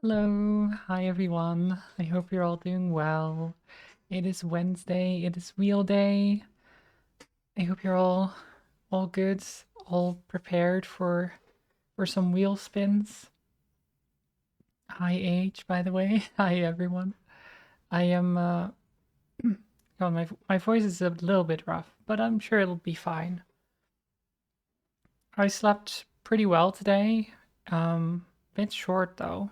Hello, hi everyone. I hope you're all doing well. It is Wednesday, it is wheel day. I hope you're all good, all prepared for some wheel spins. Hi H, by the way. Hi everyone. I am God, my voice is a little bit rough, but I'm sure it'll be fine. I slept pretty well today. Bit short though.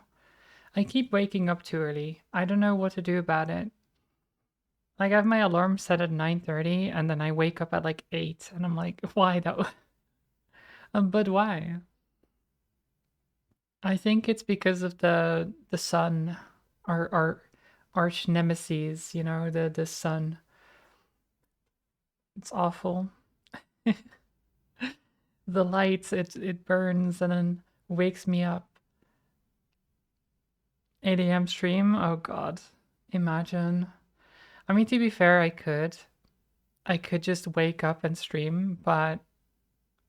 I keep waking up too early. I don't know what to do about it. Like I have my alarm set at 9:30 and then I wake up at like 8 and I'm like, why though? But why? I think it's because of the sun, our arch nemesis, the sun. It's awful. The lights, it burns and then wakes me up. 8 a.m. stream? Oh god. Imagine. I mean, to be fair, I could. I could just wake up and stream, but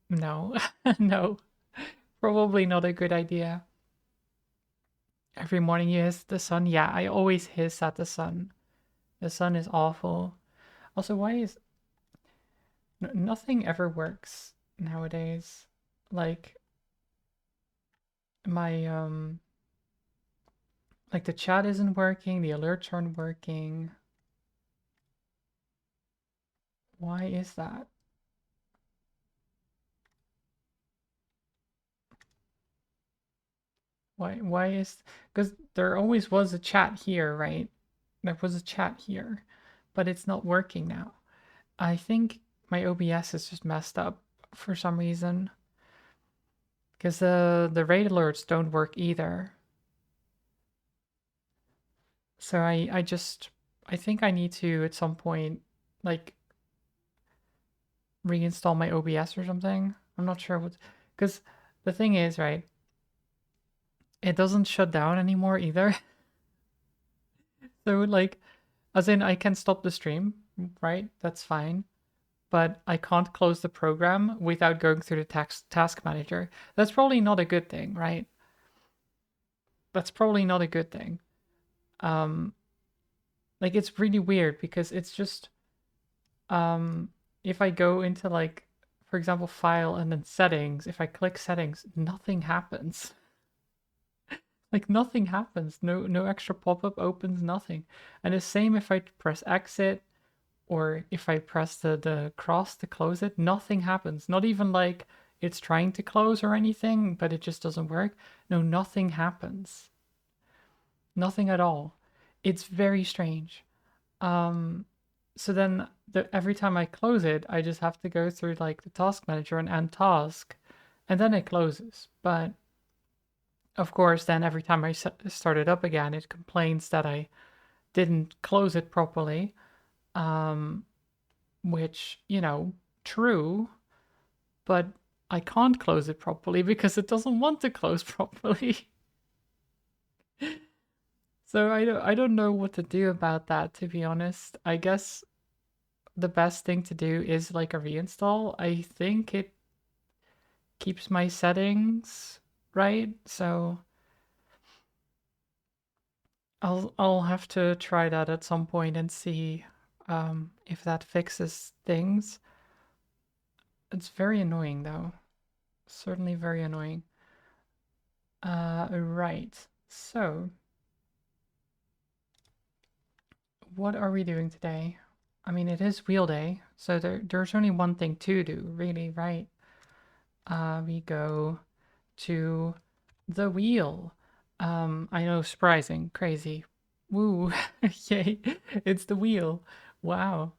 no. No. Probably not a good idea. Every morning you hiss the sun. Yeah, I always hiss at the sun. The sun is awful. Also, why is nothing ever works nowadays? Like my like the chat isn't working, the alerts aren't working. Why is that? Why is because there always was a chat here, right? There was a chat here, but it's not working now. I think my OBS is just messed up for some reason. Because the raid alerts don't work either. So I think I need to at some point like reinstall my OBS or something. I'm not sure what, because the thing is, right, it doesn't shut down anymore either. So like, as in I can stop the stream, right? That's fine. But I can't close the program without going through the task manager. That's probably not a good thing, right? That's probably not a good thing. Um, like it's really weird because it's just if I go into like, for example, file and then settings, if I click settings, nothing happens. Like nothing happens. No extra pop-up opens, nothing. And the same if I press exit or if I press the cross to close it, nothing happens. Not even like it's trying to close or anything, but it just doesn't work. No, nothing happens. Nothing at all. It's very strange. Um, so then every time I close it, I just have to go through like the task manager and end task, and then it closes. But of course, then every time I start it up again, it complains that I didn't close it properly. Um, which, true, but I can't close it properly because it doesn't want to close properly. So I don't know what to do about that, to be honest. I guess the best thing to do is like a reinstall. I think it keeps my settings right, so I'll have to try that at some point and see if that fixes things. It's very annoying though. Certainly very annoying. Right. So, what are we doing today? I mean, it is wheel day, so there's only one thing to do, really, right? We go to the wheel. I know, surprising, crazy. Woo, yay! It's the wheel. Wow.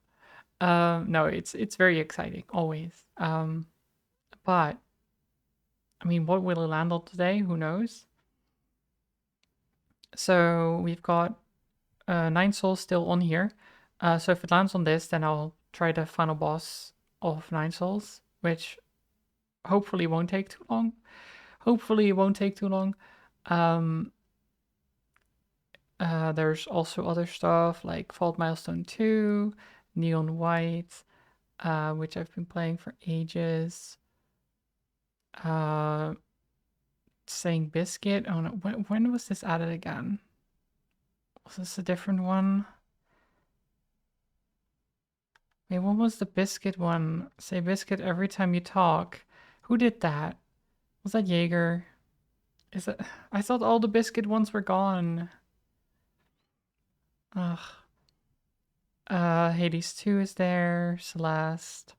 No, it's very exciting always. But I mean, what will it land on today? Who knows? So we've got 9 souls still on here. So if it lands on this, then I'll try the final boss of 9 souls, which hopefully won't take too long. Hopefully it won't take too long. Um, there's also other stuff like Fault Milestone 2, Neon White, which I've been playing for ages. Uh, saying biscuit. Oh no, when was this added again? Was this a different one? Wait, what was the biscuit one? Say biscuit every time you talk. Who did that? Was that Jaeger? Is it? I thought all the biscuit ones were gone. Ugh. Hades 2 is there. Celeste.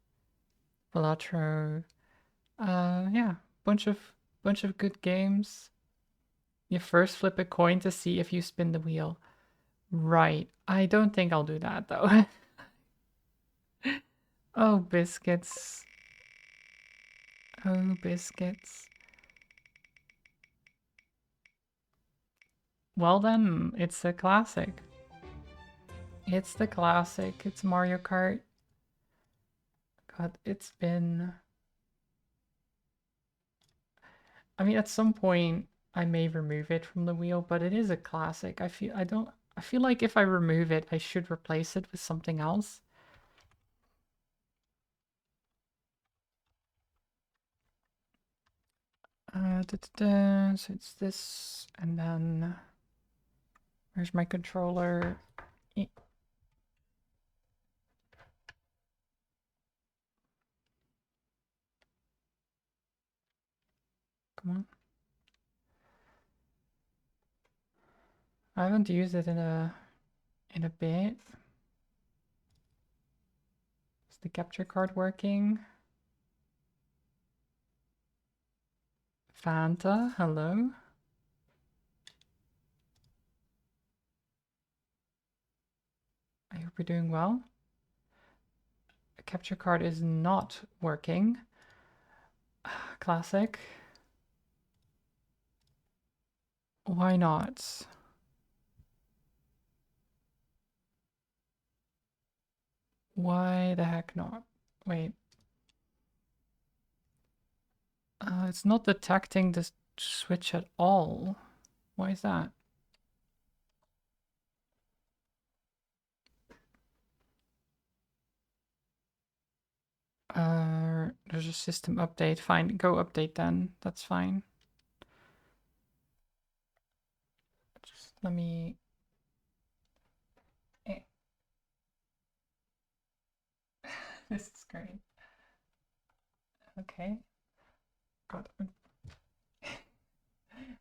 Balatro. Yeah. Bunch of good games. You first flip a coin to see if you spin the wheel. Right. I don't think I'll do that though. Oh, biscuits. Oh, biscuits. Well then, it's a classic. It's the classic. It's Mario Kart. God, it's been... I mean, at some point, I may remove it from the wheel, but it is a classic. I feel like if I remove it, I should replace it with something else. So it's this, and then where's my controller? Come on. I haven't used it in a bit. Is the capture card working? Fanta, hello. I hope you're doing well. The capture card is not working. Classic. Why not? Why the heck not? Wait. It's not detecting the switch at all. Why is that? There's a system update. Fine, go update then. That's fine. Just let me... This is great. Okay. God,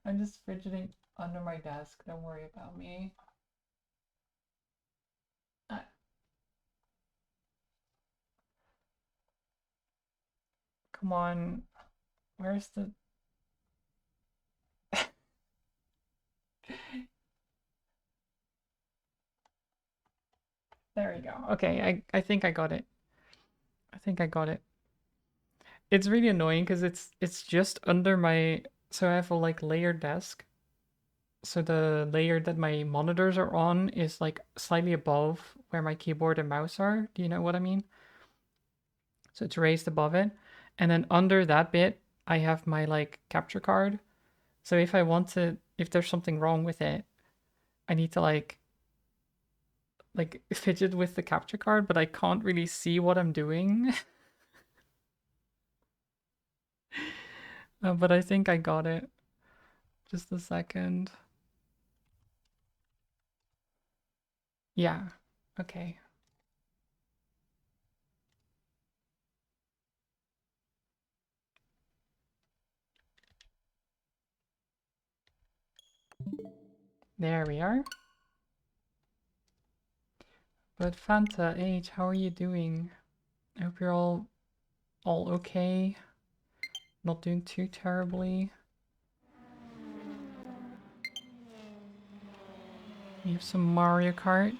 I'm just fidgeting under my desk. Don't worry about me. Come on. Where's the... There we go. Okay, I think I got it. I think I got it. It's really annoying because it's just under my... So I have a like layered desk. So the layer that my monitors are on is like slightly above where my keyboard and mouse are. Do you know what I mean? So it's raised above it. And then under that bit, I have my like capture card. So if I want to, if there's something wrong with it, I need to like fidget with the capture card, but I can't really see what I'm doing. But I think I got it. Just a second. Yeah. Okay. There we are. But Fanta H, how are you doing? I hope you're all okay. Not doing too terribly. We have some Mario Kart.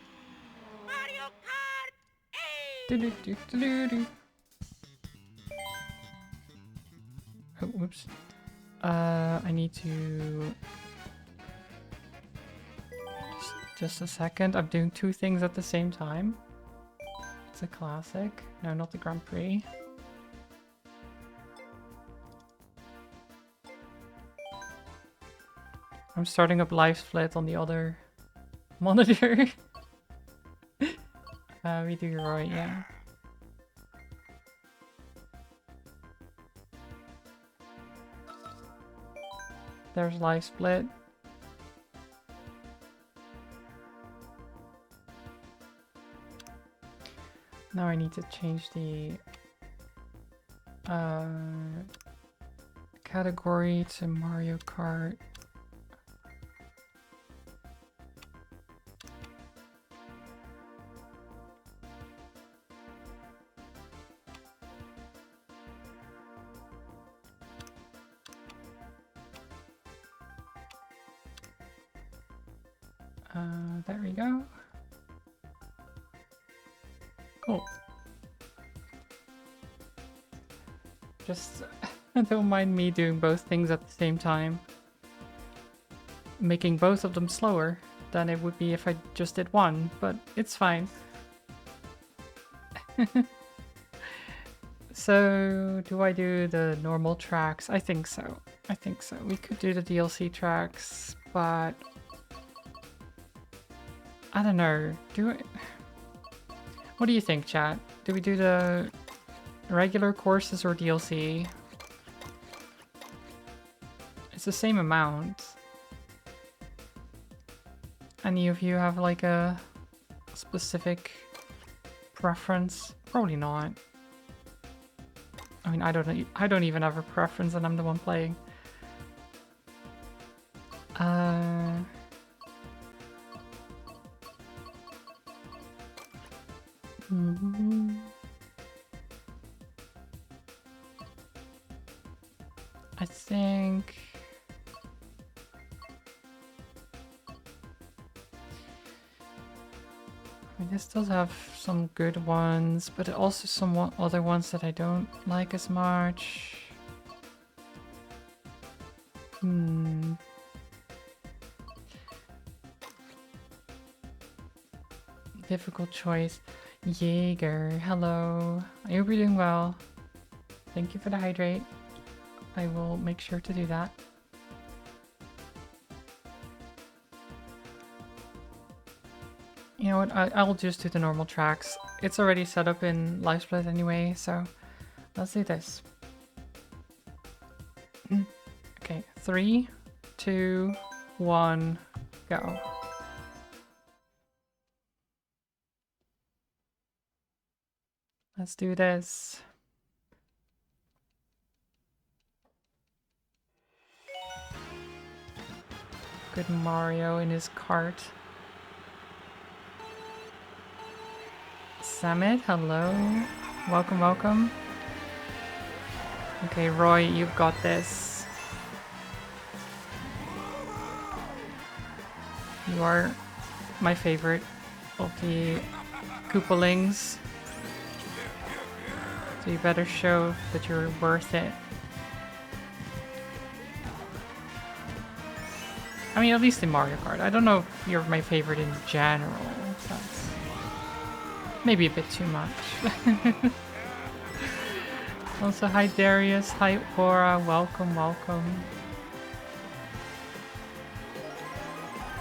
Mario Kart! Hey! Oh, whoops. I need to... Just a second. I'm doing two things at the same time. It's a classic. No, not the Grand Prix. I'm starting up live split on the other monitor. We do right, yeah. There's life split. Now I need to change the category to Mario Kart. There we go. Cool. Just don't mind me doing both things at the same time. Making both of them slower than it would be if I just did one, but it's fine. So, do I do the normal tracks? I think so. I think so. We could do the DLC tracks, but I don't know. Do it. What do you think, chat? Do we do the regular courses or DLC? It's the same amount. Any of you have like a specific preference? Probably not. I mean, I don't even have a preference and I'm the one playing. I think I mean, this does have some good ones, but also some other ones that I don't like as much. Difficult choice. Jaeger, hello. I hope you're doing well. Thank you for the hydrate. I will make sure to do that. You know what, I'll just do the normal tracks. It's already set up in Live Split anyway, so let's do this. Okay, 3, 2, 1, go. Let's do this. Good Mario in his cart. Samit, hello. Welcome, welcome. Okay, Roy, you've got this. You are my favorite of the Koopalings. So you better show that you're worth it. I mean, at least in Mario Kart. I don't know if you're my favorite in general. That's maybe a bit too much. Also, hi Darius, hi Aura, welcome, welcome.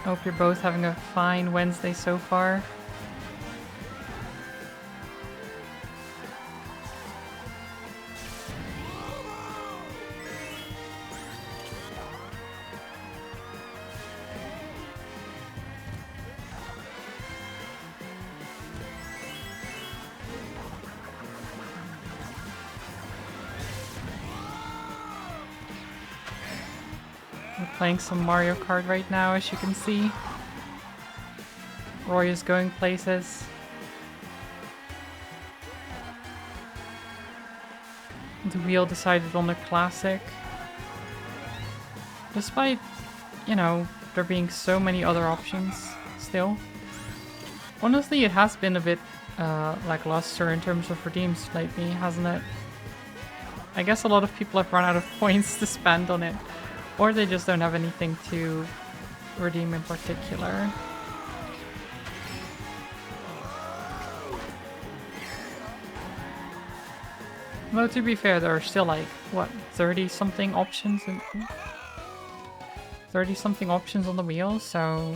Hope you're both having a fine Wednesday so far. Playing some Mario Kart right now, as you can see. Roy is going places. The wheel decided on the classic. Despite, you know, there being so many other options still. Honestly, it has been a bit lackluster in terms of redeems lately, hasn't it? I guess a lot of people have run out of points to spend on it. Or they just don't have anything to redeem in particular. Though to be fair, there are still like, what, 30-something options? 30-something options on the wheel, so...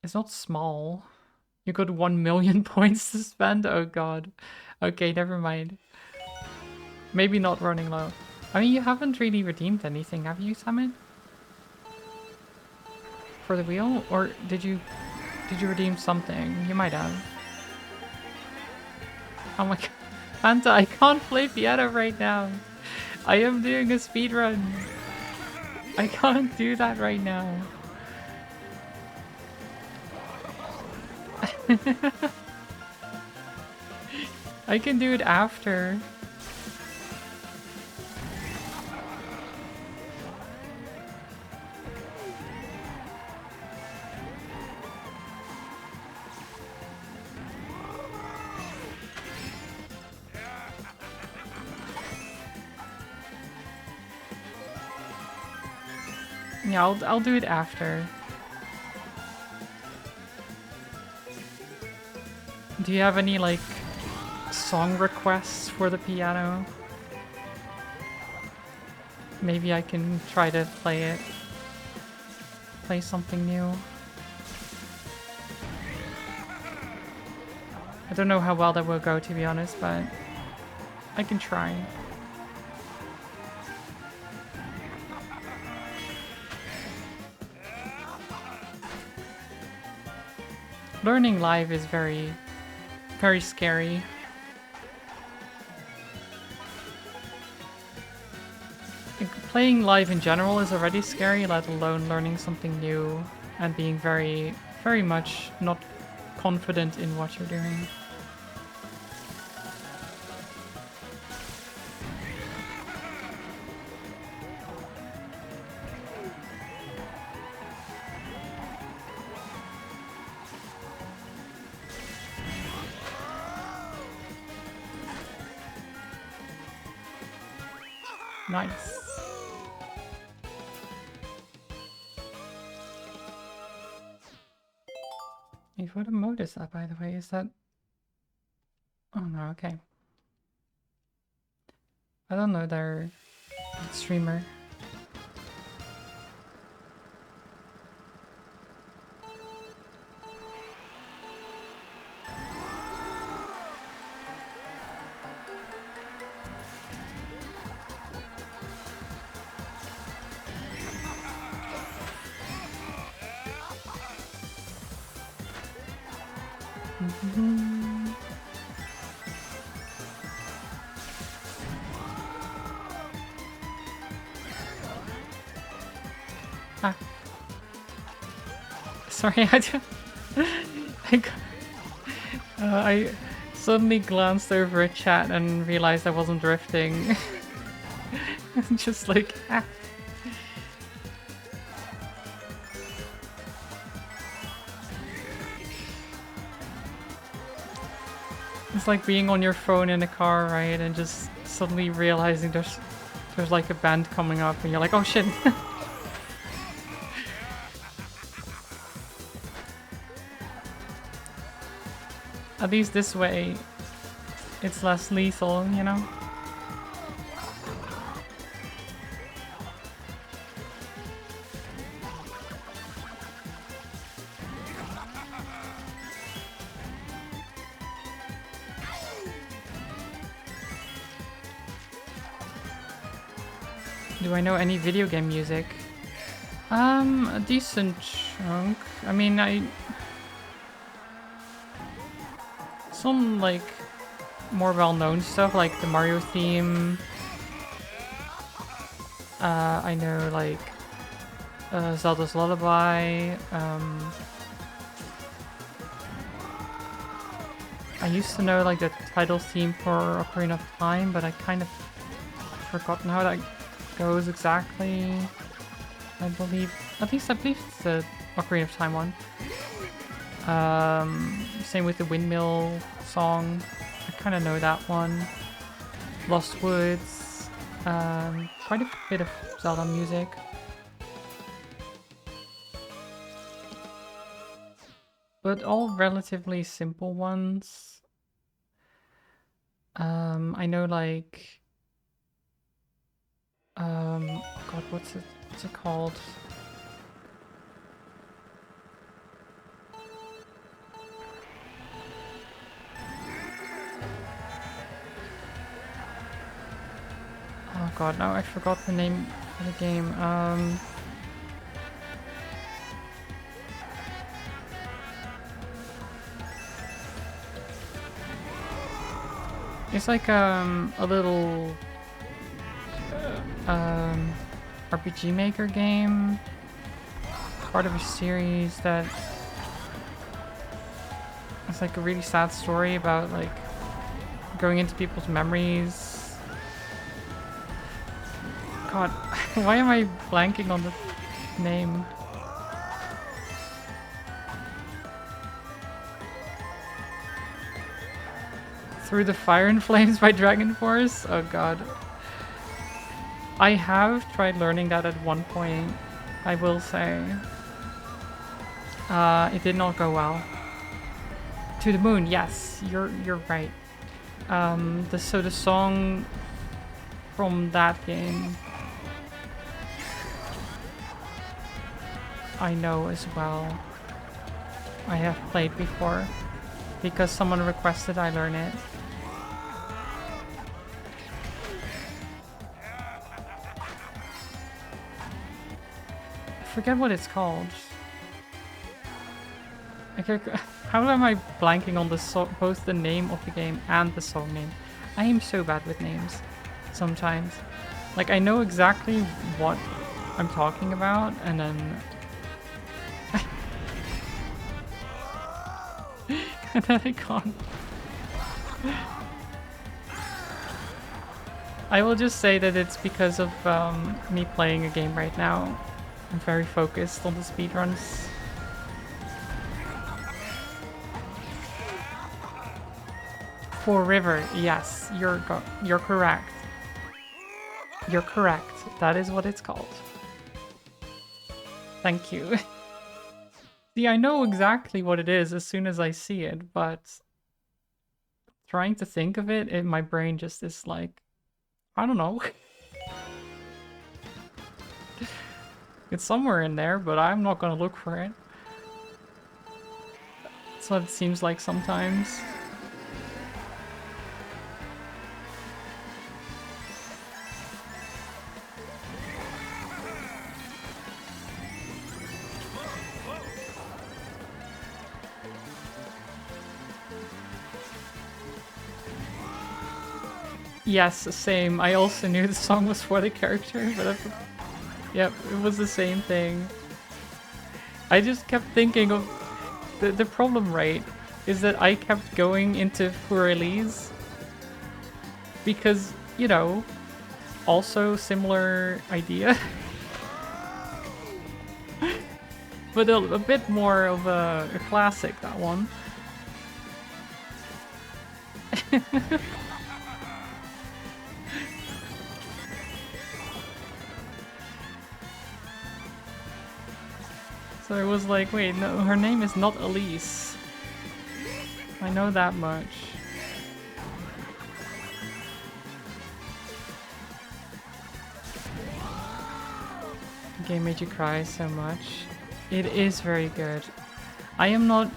It's not small. You got 1 million points to spend? Oh god. Okay, never mind. Maybe not running low. I mean, you haven't really redeemed anything, have you, Samin? For the wheel? Or did you redeem something? You might have. Oh my god. Fanta, I can't play piano right now. I am doing a speed run. I can't do that right now. I can do it after. Yeah, I'll do it after. Do you have any like song requests for the piano? Maybe I can try to play it. Play something new. I don't know how well that will go, to be honest, but I can try. Learning live is very, very scary. Like, playing live in general is already scary, let alone learning something new and being very, very much not confident in what you're doing. Nice. What mode is that, by the way? Is that... Oh no, okay. I don't know their streamer. Ah. Sorry, I suddenly glanced over a chat and realized I wasn't drifting. Just like, ah. It's like being on your phone in a car, right? And just suddenly realizing there's like a band coming up and you're like, oh shit. At least this way, it's less lethal, you know? Do I know any video game music? A decent chunk. I mean, some, like, more well-known stuff, like the Mario theme. I know, like, Zelda's Lullaby. I used to know, like, the title theme for Ocarina of Time, but I kind of forgotten how that goes exactly. I believe, at least I believe it's the Ocarina of Time one. Same with the Windmill song. I kind of know that one. Lost Woods. Quite a bit of Zelda music. But all relatively simple ones. I know, like... God, what's it called? Oh, god, now I forgot the name of the game. It's like a little RPG Maker game, part of a series that it's like a really sad story about like going into people's memories. God, why am I blanking on the name? Through the Fire and Flames by Dragon Force? Oh god. I have tried learning that at one point, I will say. It did not go well. To the Moon, yes, you're right. So the song from that game I know as well. I have played before because someone requested I learn it. I forget what it's called. Okay, how am I blanking on the both the name of the game and the song name? I am so bad with names sometimes. Like I know exactly what I'm talking about and then and then I can't. I will just say that it's because of me playing a game right now. I'm very focused on the speedruns. For River, yes, you're correct. You're correct. That is what it's called. Thank you. See, I know exactly what it is as soon as I see it, but trying to think of it, my brain just is like, I don't know. It's somewhere in there, but I'm not gonna look for it. That's what it seems like sometimes. Yes, same. I also knew the song was for the character, but yep, it was the same thing. I just kept thinking of the problem, right, is that I kept going into Furelise because, you know, also similar idea. But a bit more of a classic, that one. So it was like, wait, no, her name is not Elise. I know that much. The game made you cry so much. It is very good. I'm not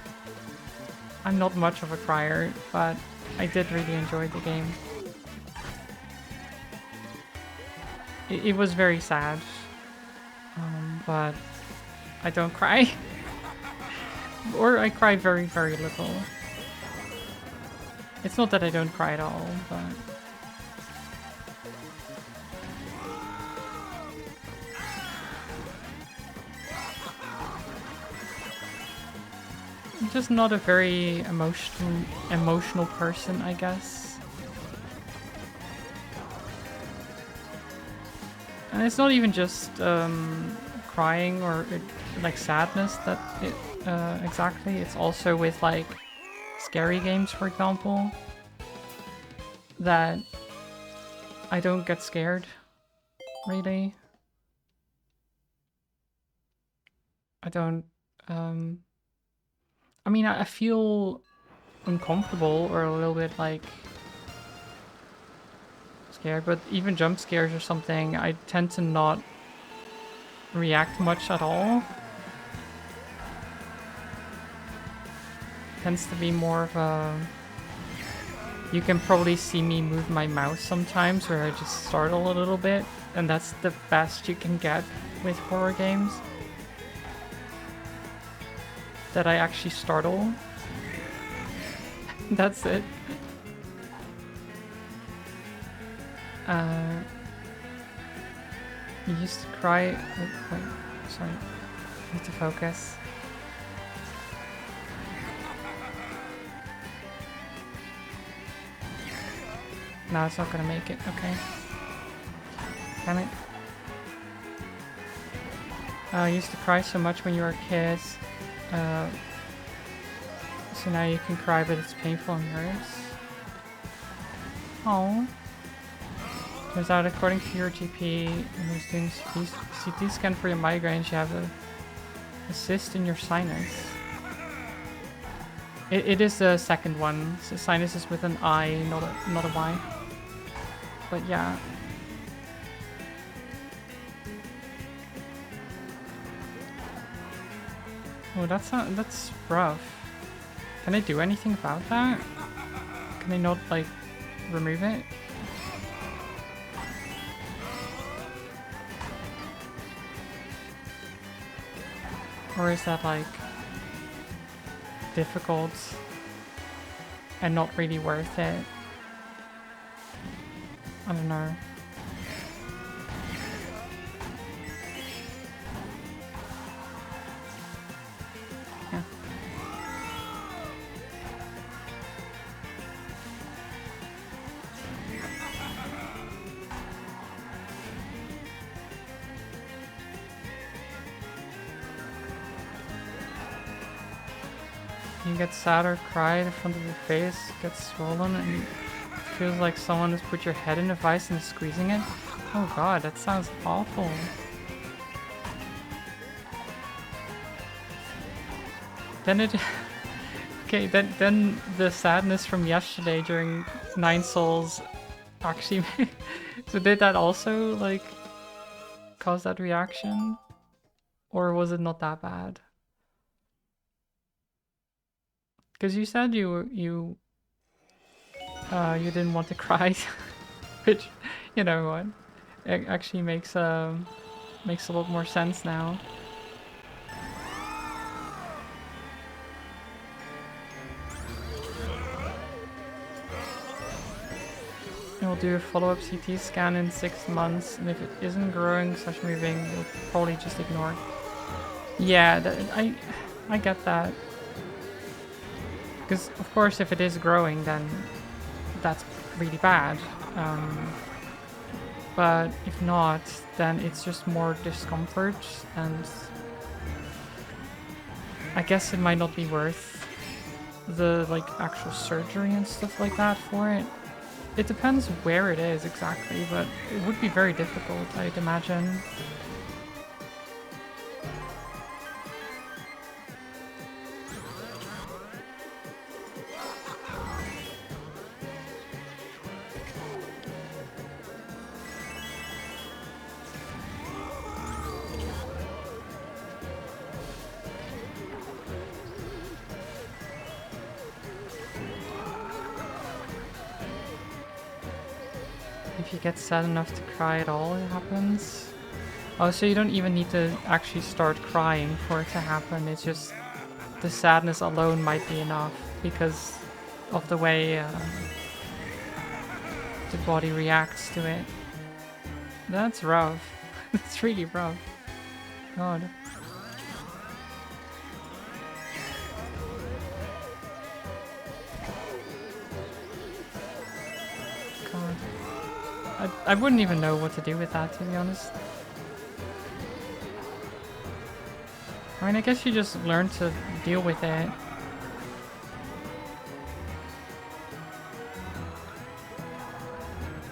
much of a crier, but I did really enjoy the game. It was very sad, but I don't cry. Or I cry very, very little. It's not that I don't cry at all, but... I'm just not a very emotional person, I guess. And it's not even just crying or like sadness that it exactly. It's also with like scary games, for example, that I don't get scared, really. I don't, I mean, I feel uncomfortable or a little bit like scared, but even jump scares or something, I tend to not react much at all. Tends to be more of a You can probably see me move my mouse sometimes where I just startle a little bit, and that's the best you can get with horror games. That I actually startle. That's it. You used to cry. Wait, sorry. I need to focus. No, it's not gonna make it. Okay. Damn it. I used to cry so much when you were a kid. So now you can cry, but it's painful and hurts. Oh. Turns out, according to your GP, when you're doing CT scan for your migraines, you have a cyst in your sinus. It is the second one. So sinus is with an I, not a Y. But yeah. Oh, that's rough. Can I do anything about that? Can I not, like, remove it? Or is that, like, difficult and not really worth it? I don't know. Yeah. You get sad or cry, the front of your face gets swollen and it feels like someone has put your head in a vice and is squeezing it. Oh god, that sounds awful. Then it... Okay, then the sadness from yesterday during 9 Souls actually... So did that also, like, cause that reaction? Or was it not that bad? Because you said you didn't want to cry, which, you know what, it actually makes a lot more sense now. You'll do a follow-up CT scan in 6 months, and if it isn't growing / moving, you'll probably just ignore it. Yeah, I get that. Because of course, if it is growing, then that's really bad. But if not, then it's just more discomfort, and I guess it might not be worth the, like, actual surgery and stuff like that for it. It depends where it is exactly, but it would be very difficult, I'd imagine. If you get sad enough to cry at all, it happens. Oh, so you don't even need to actually start crying for it to happen. It's just the sadness alone might be enough because of the way the body reacts to it. That's rough. That's really rough. God. God. I wouldn't even know what to do with that, to be honest. I mean, I guess you just learn to deal with it.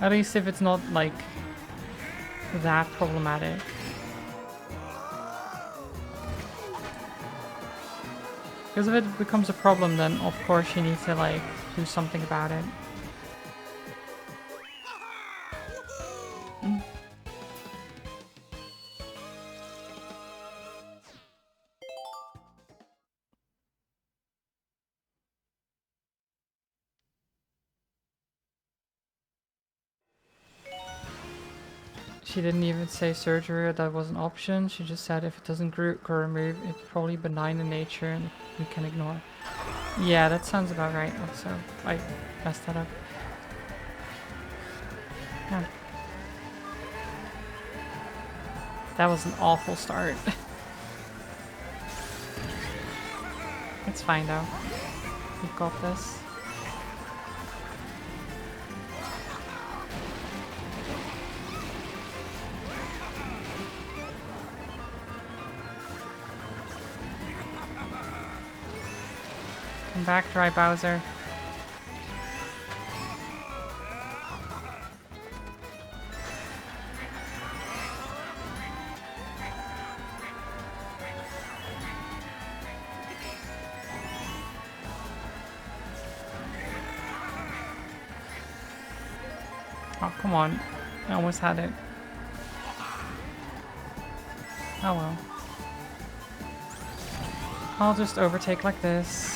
At least if it's not, like, that problematic. Because if it becomes a problem, then of course you need to, like, do something about it. She didn't even say surgery, that was an option. She just said if it doesn't grow or remove, it's probably benign in nature and we can ignore. Yeah, that sounds about right also. I messed that up. Yeah. That was an awful start. It's fine though. We've got this. Come back, Dry Bowser. Oh, come on. I almost had it. Oh well. I'll just overtake like this.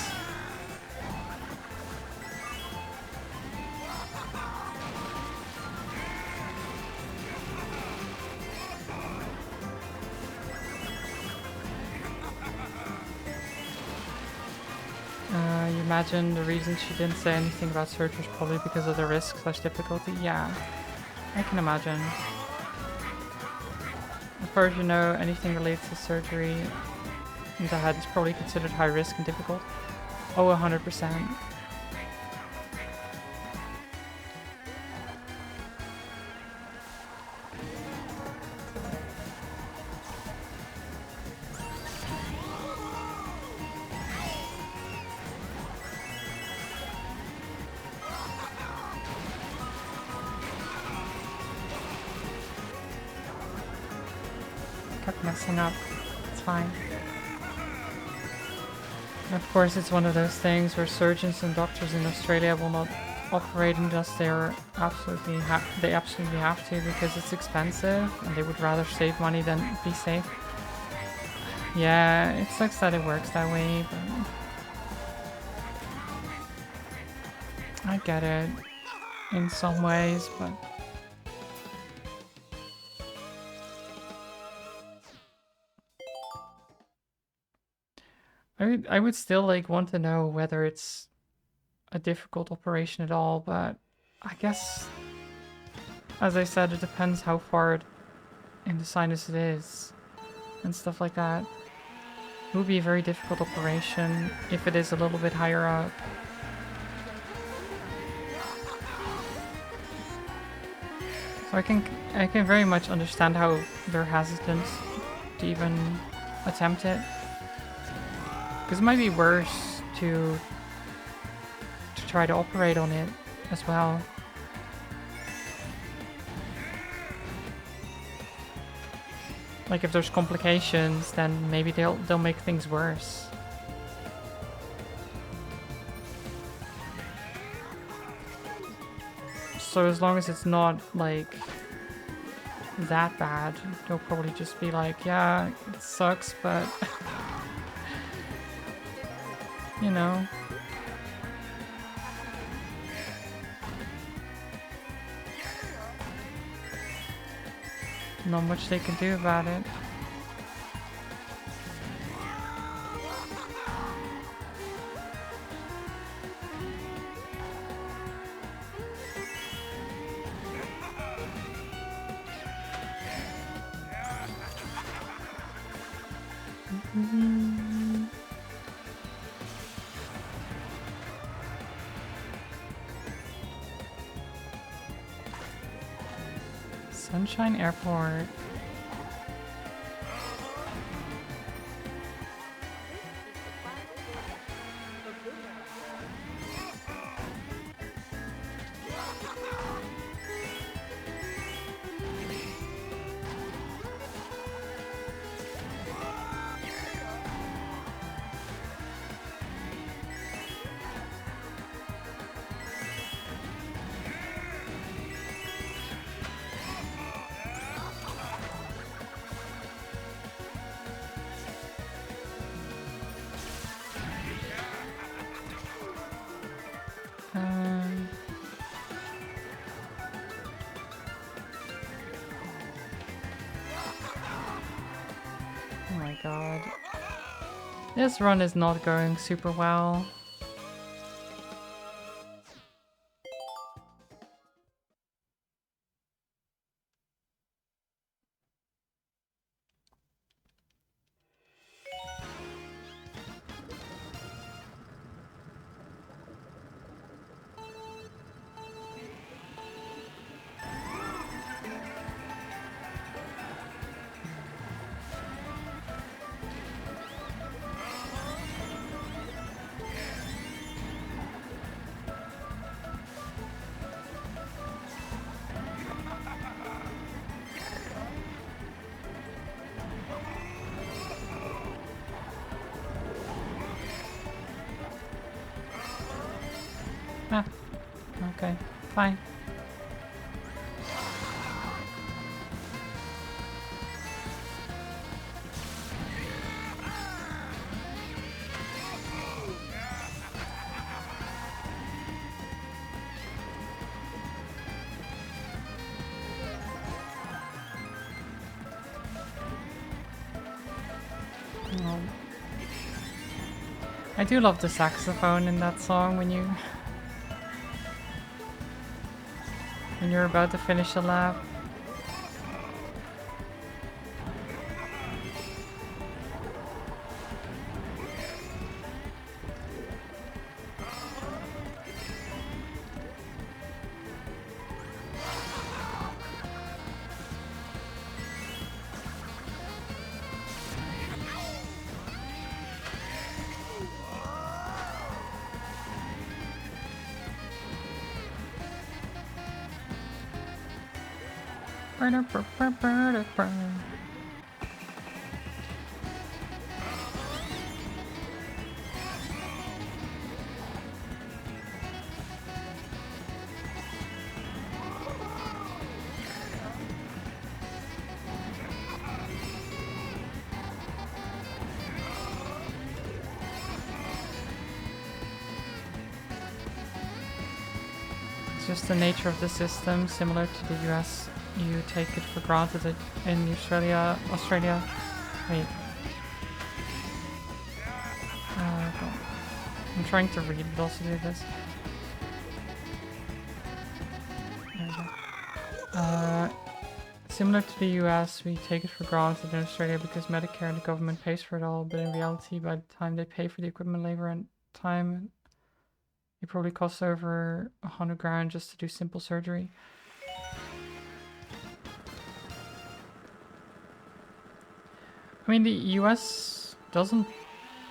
You imagine the reason she didn't say anything about surgery was probably because of the risk/difficulty? Yeah, I can imagine. As far as you know, anything related to surgery in the head is probably considered high risk and difficult. Oh, 100%. Kept messing up. It's fine. And of course, it's one of those things where surgeons and doctors in Australia will not operate unless they absolutely have to because it's expensive and they would rather save money than be safe. Yeah, it sucks that it works that way, but I get it in some ways, but I would still like want to know whether it's a difficult operation at all, but I guess, as I said, it depends how far in the sinus it is and stuff like that. It would be a very difficult operation if it is a little bit higher up. So I can very much understand how they're hesitant to even attempt it. Because it might be worse to try to operate on it as well. Like if there's complications, then maybe they'll make things worse. So as long as it's not like that bad, they'll probably just be like, yeah, it sucks, but you know. Not much they can do about it. Sunshine Airport. Oh my god. This run is not going super well. Ah, okay, fine. Oh. I do love the saxophone in that song when you're about to finish a lap. It's just the nature of the system, similar to the US. You take it for granted that in Australia, wait. I'm trying to read, but also do this. There we go. Similar to the US, we take it for granted in Australia because Medicare and the government pays for it all, but in reality, by the time they pay for the equipment, labor, and time, it probably costs over 100 grand just to do simple surgery. I mean, the US doesn't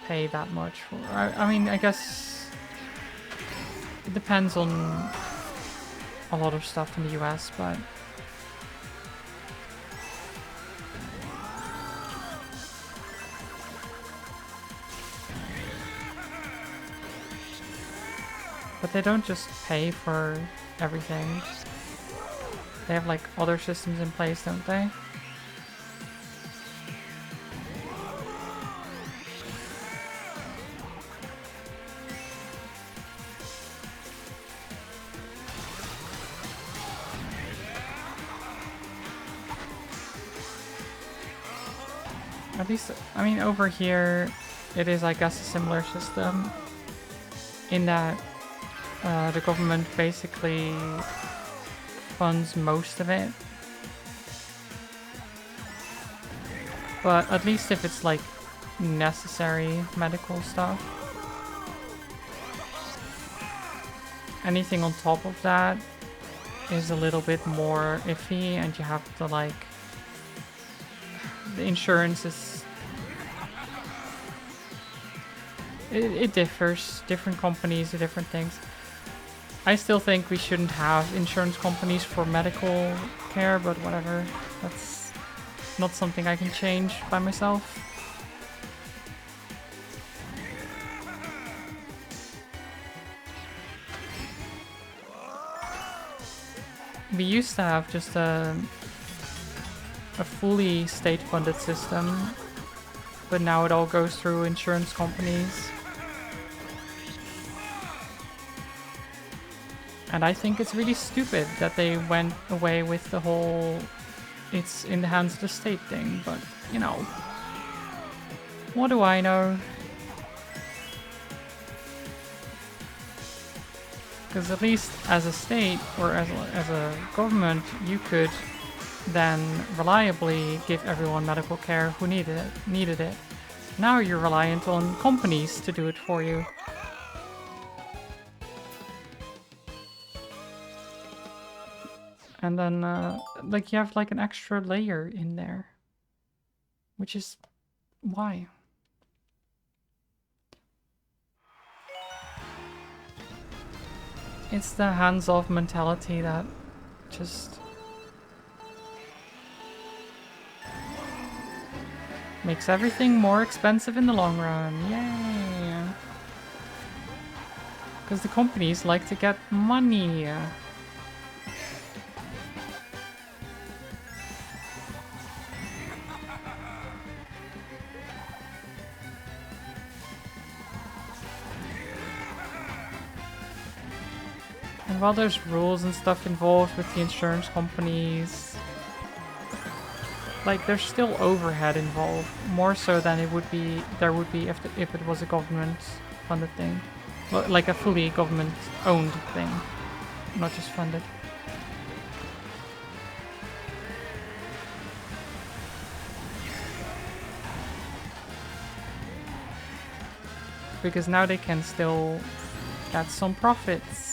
pay that much for... I mean, I guess it depends on a lot of stuff in the US, but... But they don't just pay for everything. They have like other systems in place, don't they? At least, I mean, over here, it is, I guess, a similar system in that the government basically funds most of it. But at least if it's like necessary medical stuff. Anything on top of that is a little bit more iffy, and you have to like... The insurance is... It differs. Different companies do different things. I still think we shouldn't have insurance companies for medical care, but whatever. That's not something I can change by myself. We used to have just a fully state-funded system, but now it all goes through insurance companies. And I think it's really stupid that they went away with the whole it's in the hands of the state thing, but you know, What do I know? Because at least as a state or as a government, you could then reliably give everyone medical care who needed it. Now you're reliant on companies to do it for you. And then, like, you have like an extra layer in there, which is why. It's the hands-off mentality that just makes everything more expensive in the long run. Yay! Because the companies like to get money. And while there's rules and stuff involved with the insurance companies, like, there's still overhead involved, more so than there would be if it was a government-funded thing. Well, like a fully government-owned thing, not just funded. Because now they can still get some profits.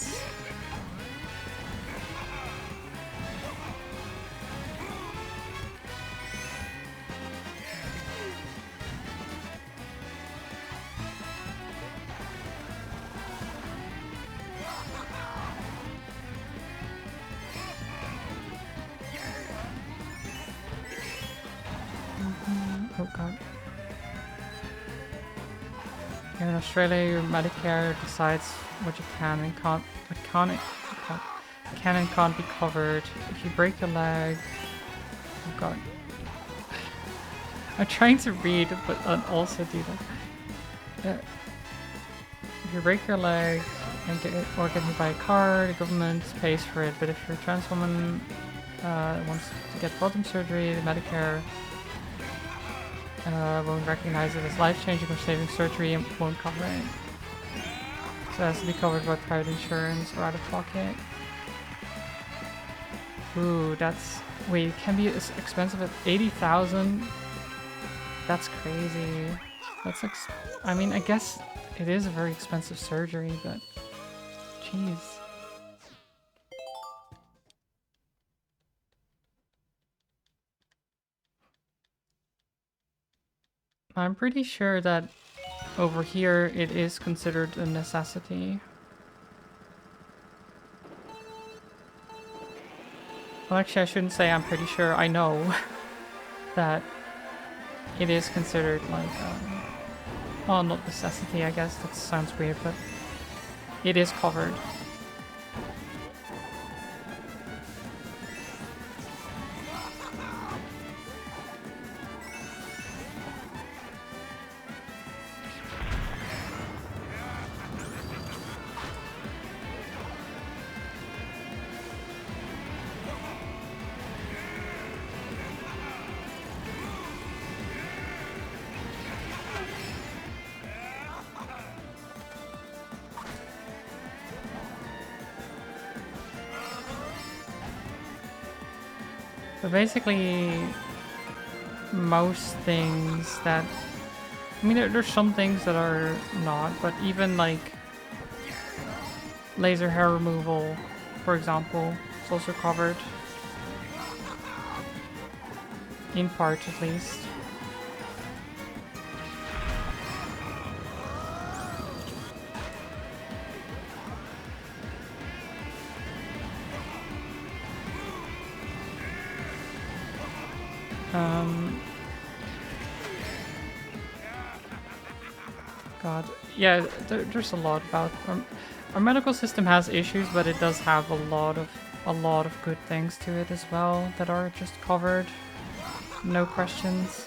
Oh god. Here in Australia, your Medicare decides what you can and can't, can and can't be covered. If you break your leg, oh god. I'm trying to read, but also do that. If you break your leg and get hit by a car, the government pays for it. But if you're a trans woman wants to get bottom surgery, the Medicare won't recognize it as life-changing or saving surgery and won't cover it. So it has to be covered by private insurance or out of pocket. Ooh, that's... Wait, it can be as expensive as 80,000? That's crazy. That's I mean, I guess it is a very expensive surgery, but... Jeez. I'm pretty sure that over here it is considered a necessity. Well, actually, I shouldn't say I'm pretty sure. I know that it is considered like, well, not necessity, I guess. That sounds weird, but it is covered. So basically, most things that... I mean, there's some things that are not, but even like laser hair removal, for example, is also covered. In part, at least. God, yeah, there's a lot about our medical system has issues, but it does have a lot of good things to it as well that are just covered, no questions.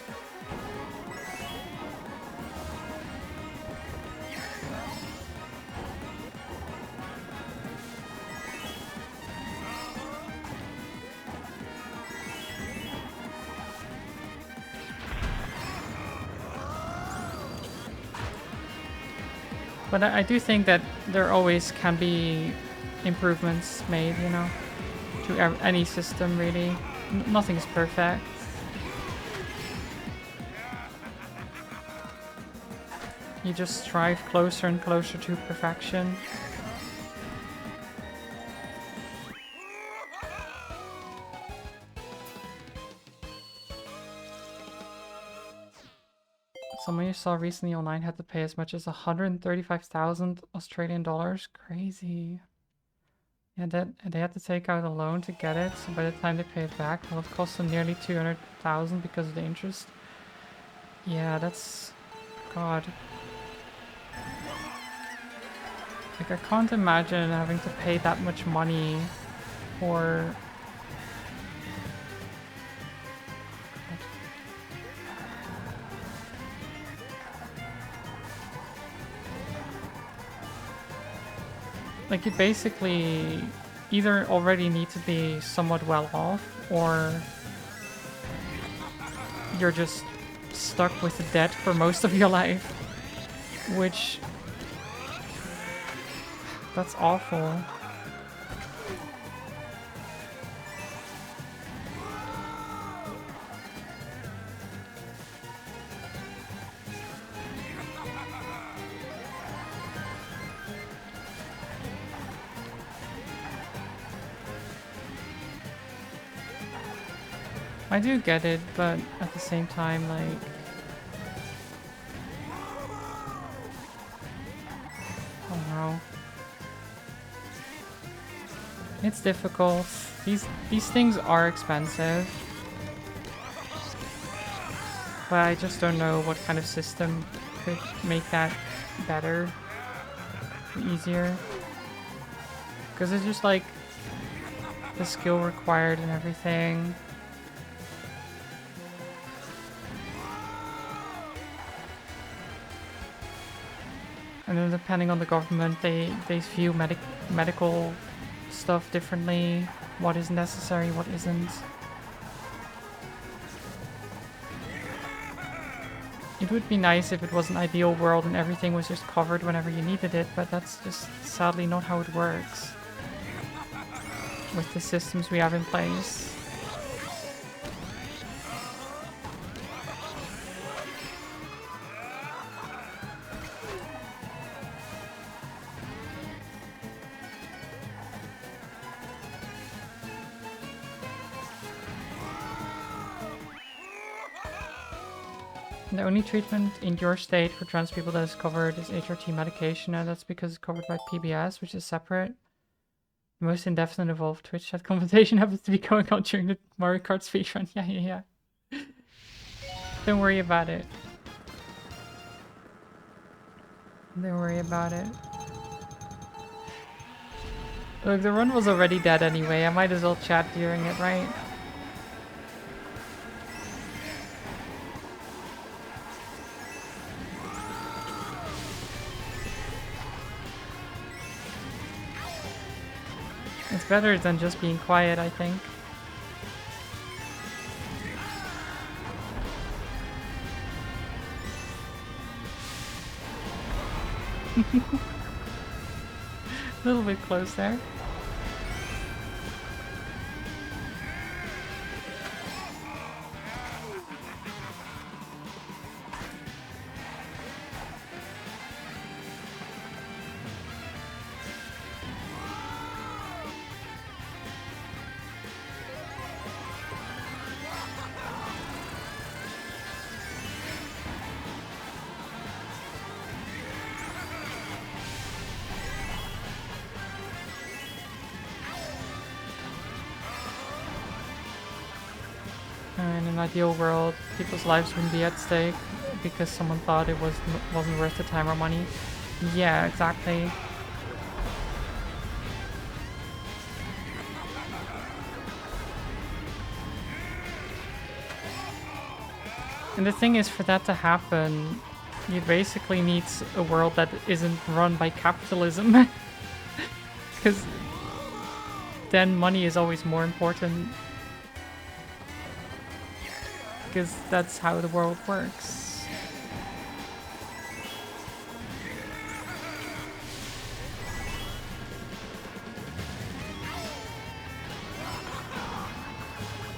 But I do think that there always can be improvements made, you know, to any system, really. Nothing is perfect. You just strive closer and closer to perfection. Someone you saw recently online had to pay as much as 135,000 Australian dollars. Crazy. Yeah, they had to take out a loan to get it, so by the time they pay it back, well, it cost them nearly 200,000 because of the interest. Yeah, that's... God. Like, I can't imagine having to pay that much money for... Like, you basically either already need to be somewhat well off, or you're just stuck with the debt for most of your life. Which... That's awful. I do get it, but at the same time, like... I don't know. It's difficult. These things are expensive. But I just don't know what kind of system could make that better, easier. Because it's just like the skill required and everything. And then depending on the government, they view medical stuff differently. What is necessary, what isn't. It would be nice if it was an ideal world and everything was just covered whenever you needed it, but that's just sadly not how it works with the systems we have in place. The only treatment in your state for trans people that is covered is HRT medication, and that's because it's covered by PBS, which is separate. The most indefinite evolved Twitch chat conversation happens to be going on during the Mario Kart speedrun. Yeah. Don't worry about it. Don't worry about it. Look, the run was already dead anyway. I might as well chat during it, right? It's better than just being quiet, I think. A little bit close there. In an ideal world, people's lives wouldn't be at stake because someone thought it wasn't worth the time or money. Yeah, exactly. And the thing is, for that to happen, you basically need a world that isn't run by capitalism. Because then money is always more important. Because that's how the world works.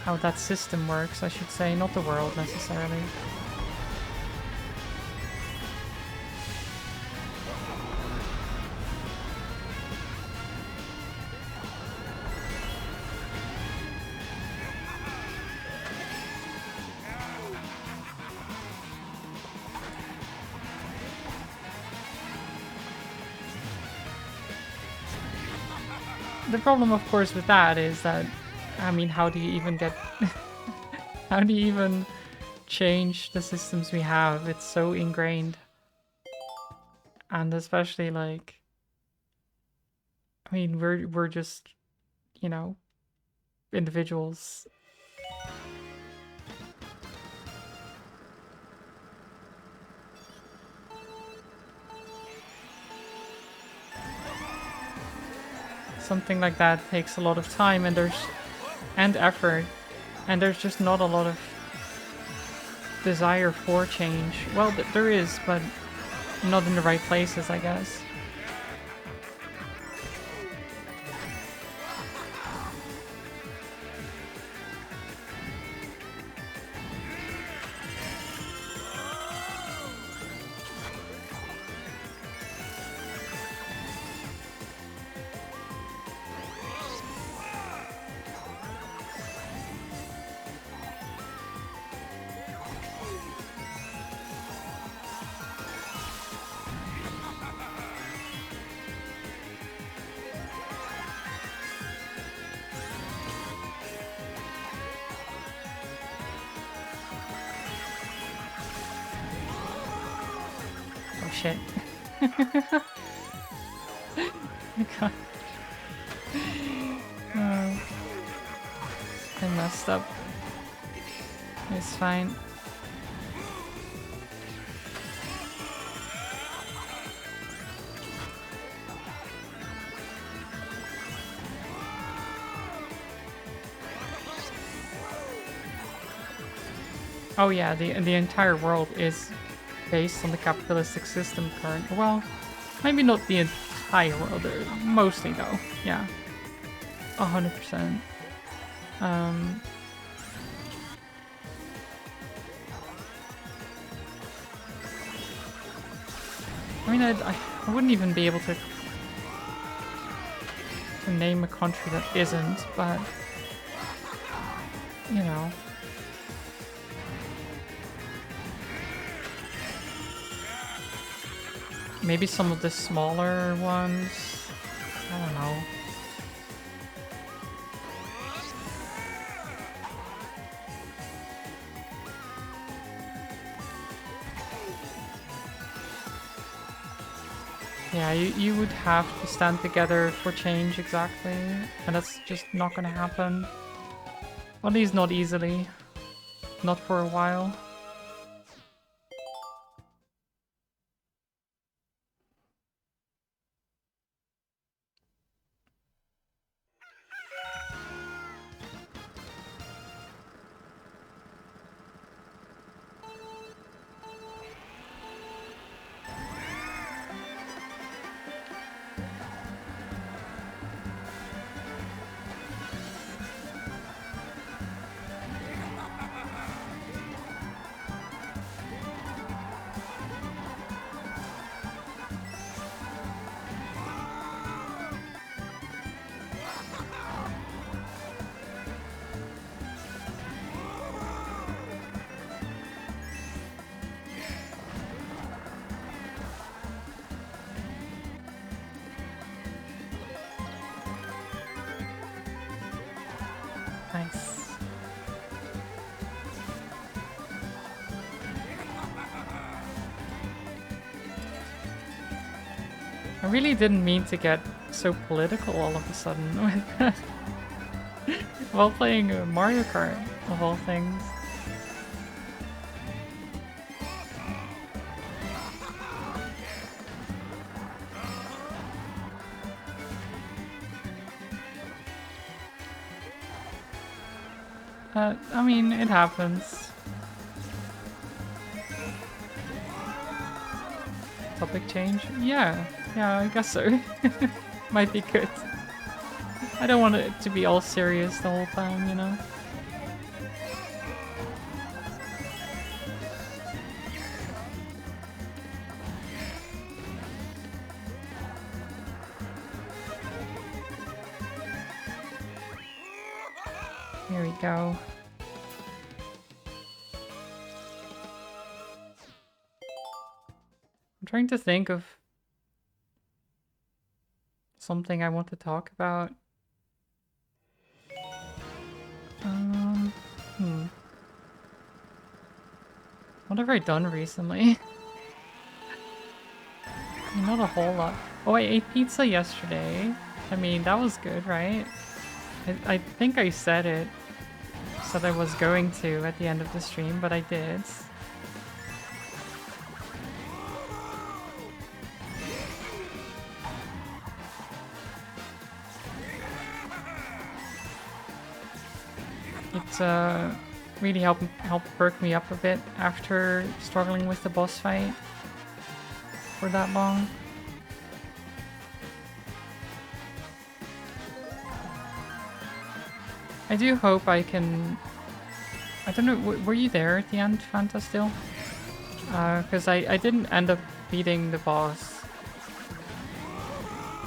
how that system works, I should say, not the world necessarily. The problem, of course, with that is that, I mean, how do you even get... how do you even change the systems we have? It's so ingrained. And especially, like... I mean, we're just, you know, individuals. Something like that takes a lot of time and effort, and there's just not a lot of desire for change. Well, there is, but not in the right places, I guess. Shit. God. Oh. I messed up. It's fine. Oh yeah, the entire world is based on the capitalistic system currently. Well, maybe not the entire world, mostly though. Yeah, 100%. I mean, I wouldn't even be able to name a country that isn't, but you know. Maybe some of the smaller ones. I don't know. Yeah, you would have to stand together for change, exactly. And that's just not gonna happen. Or at least not easily. Not for a while. Nice. I really didn't mean to get so political all of a sudden while playing Mario Kart, of all things. I mean, it happens. Topic change? Yeah, I guess so. Might be good. I don't want it to be all serious the whole time, you know? Here we go. I'm trying to think of something I want to talk about. What have I done recently? Not a whole lot. Oh, I ate pizza yesterday. I mean, that was good, right? I think I said it. Said I was going to at the end of the stream, but I did. It really helped perk me up a bit after struggling with the boss fight for that long. I do hope I can... I don't know, were you there at the end, Fanta, still? Because I didn't end up beating the boss.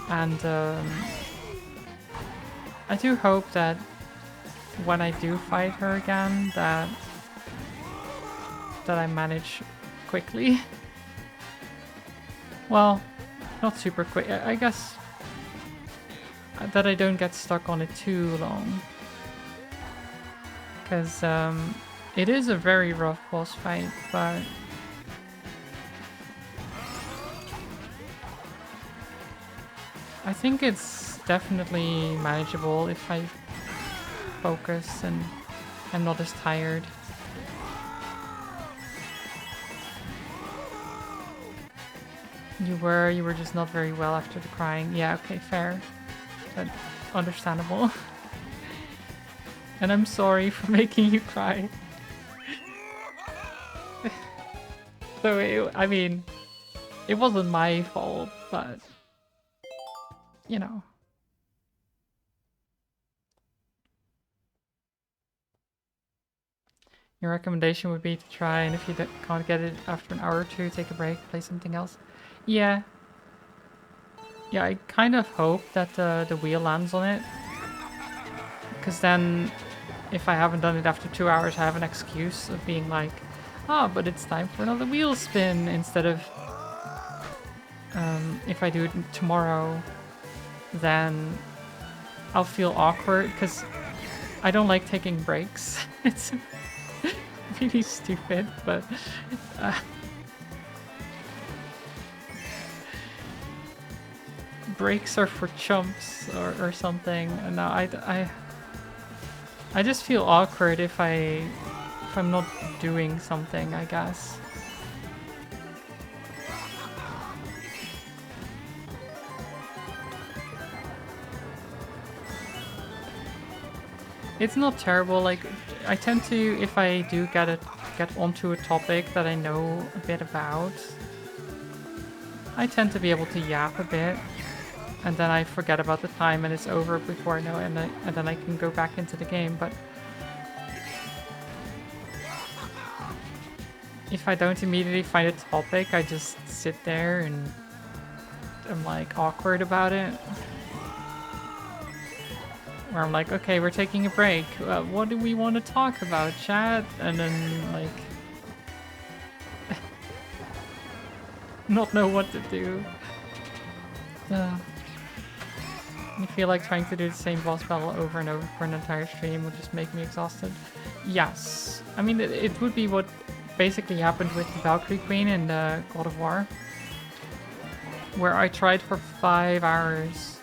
And I do hope that when I do fight her again, that I manage quickly. Well, not super quick. I guess that I don't get stuck on it too long. Because it is a very rough boss fight, but I think it's definitely manageable if I focus and I'm not as tired. You were just not very well after the crying. Yeah, okay, fair. But understandable. And I'm sorry for making you cry. So, I mean, it wasn't my fault, but, you know. Your recommendation would be to try, and if you can't get it after an hour or two, take a break, play something else. Yeah. Yeah, I kind of hope that the wheel lands on it. Because then, if I haven't done it after 2 hours, I have an excuse of being like, ah, but it's time for another wheel spin, instead of if I do it tomorrow, then I'll feel awkward, because I don't like taking breaks. It's really stupid, but breaks are for chumps or something. And now I just feel awkward if I'm not doing something, I guess. It's not terrible. Like, I tend to, if I do get onto a topic that I know a bit about, I tend to be able to yap a bit, and then I forget about the time and it's over before I know it, and then I can go back into the game. But if I don't immediately find a topic, I just sit there and I'm like awkward about it. Where I'm like, okay, we're taking a break. What do we want to talk about, chat? And then, like, not know what to do. I feel like trying to do the same boss battle over and over for an entire stream would just make me exhausted. Yes. I mean, it would be what basically happened with the Valkyrie Queen in God of War. Where I tried for 5 hours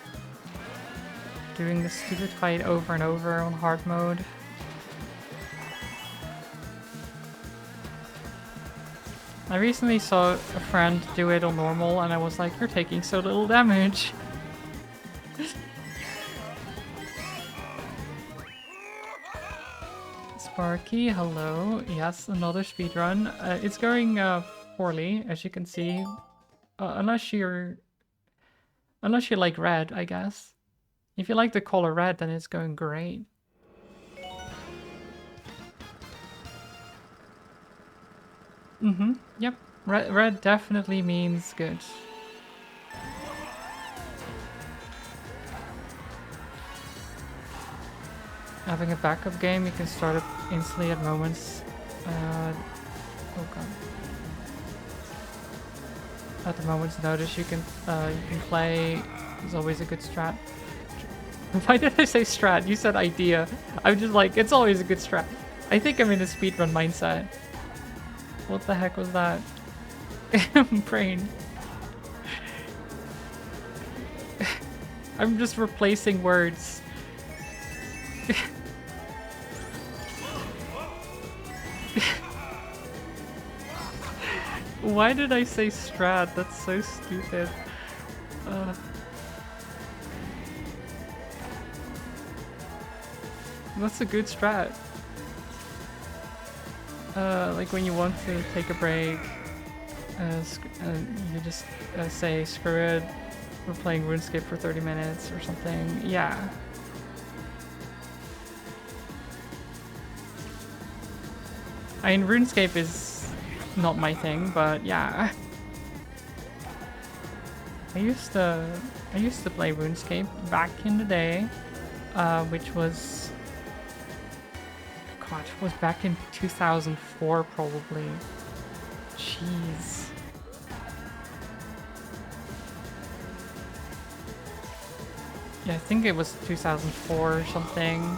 doing the stupid fight over and over on hard mode. I recently saw a friend do it on normal and I was like, you're taking so little damage. Sparky, hello. Yes, another speedrun. It's going poorly, as you can see. Unless you like red, I guess. If you like the color red, then it's going great. Yep. Red definitely means good. Having a backup game, you can start it instantly at moments. Oh god. At the moment's notice, you can play. Is always a good strat. Why did I say strat? You said idea. I'm just like, it's always a good strat. I think I'm in a speedrun mindset. What the heck was that? Brain. I'm just replacing words. Why did I say strat? That's so stupid. That's a good strat. Like when you want to take a break, you just say, screw it, we're playing RuneScape for 30 minutes or something. Yeah. I mean, RuneScape is not my thing, but yeah. I used to play RuneScape back in the day, which was, God, it was back in 2004 probably. Jeez. Yeah, I think it was 2004 or something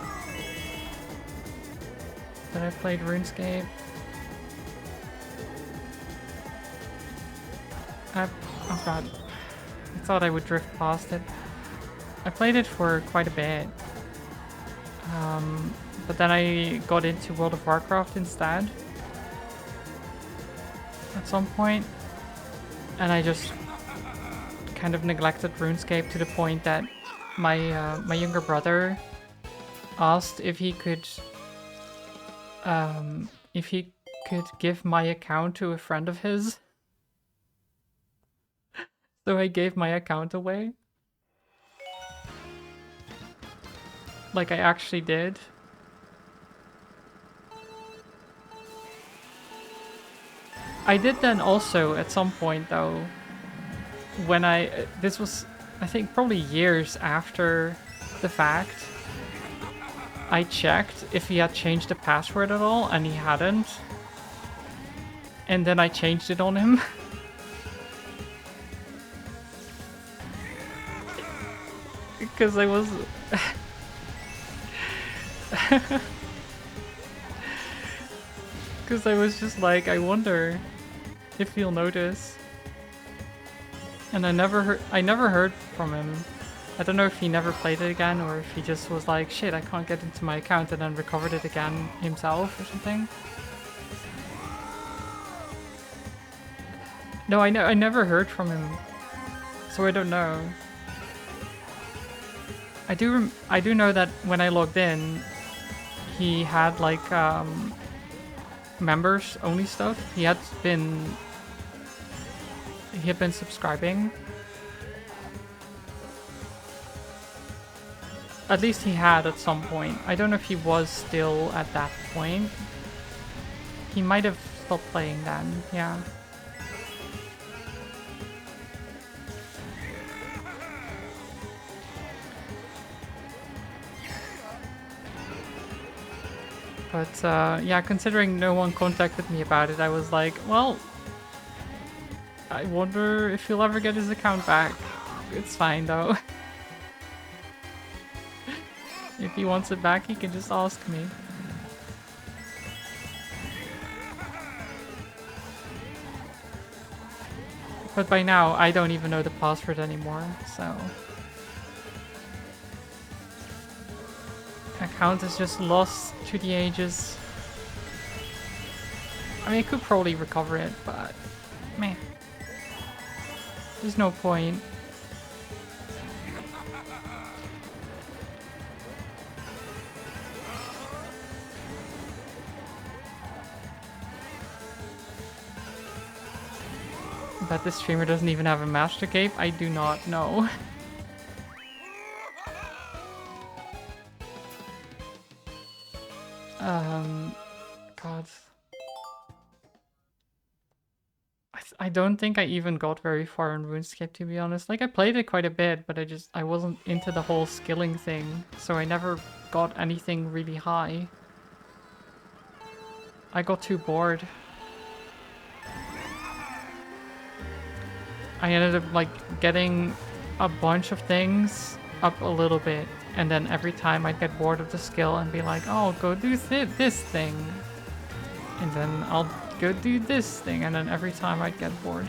that I played RuneScape. Oh god. I thought I would drift past it. I played it for quite a bit. But then I got into World of Warcraft instead. At some point. And I just kind of neglected RuneScape to the point that my younger brother asked if he could give my account to a friend of his. So I gave my account away. Like I actually did. I did then also at some point though, when this was, I think, probably years after the fact, I checked if he had changed the password at all, and he hadn't. And then I changed it on him. Because I was... Because I was just like, I wonder if he'll notice. And I never heard from him. I don't know if he never played it again or if he just was like, shit, I can't get into my account, and then recovered it again himself or something. No, I never heard from him, so I don't know. I do know that when I logged in, he had like members only stuff. He had been subscribing. At least he had at some point. I don't know if he was still at that point. He might have stopped playing then, yeah. But yeah, considering no one contacted me about it, I was like, well, I wonder if he'll ever get his account back. It's fine though. If he wants it back, he can just ask me. But by now, I don't even know the password anymore, so... Account is just lost to the ages. I mean, I could probably recover it, but... meh. There's no point. But this streamer doesn't even have a master cape? I do not know. God. I don't think I even got very far in RuneScape, to be honest. Like, I played it quite a bit, but I wasn't into the whole skilling thing, so I never got anything really high. I got too bored. I ended up, like, getting a bunch of things up a little bit, and then every time I'd get bored of the skill and be like, oh, go do this thing. And then I'll go do this thing, and then every time I'd get bored.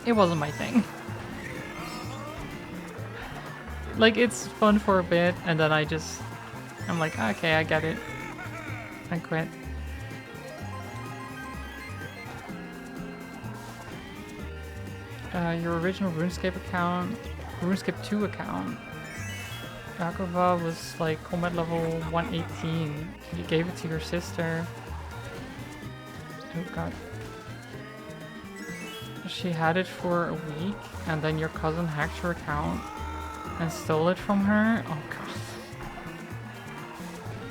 It wasn't my thing. Like, it's fun for a bit, and then I'm like, okay, I get it. I quit. Your original RuneScape account, RuneScape 2 account, Yakova was like combat level 118. You gave it to your sister. Oh god. She had it for a week, and then your cousin hacked her account and stole it from her? Oh god.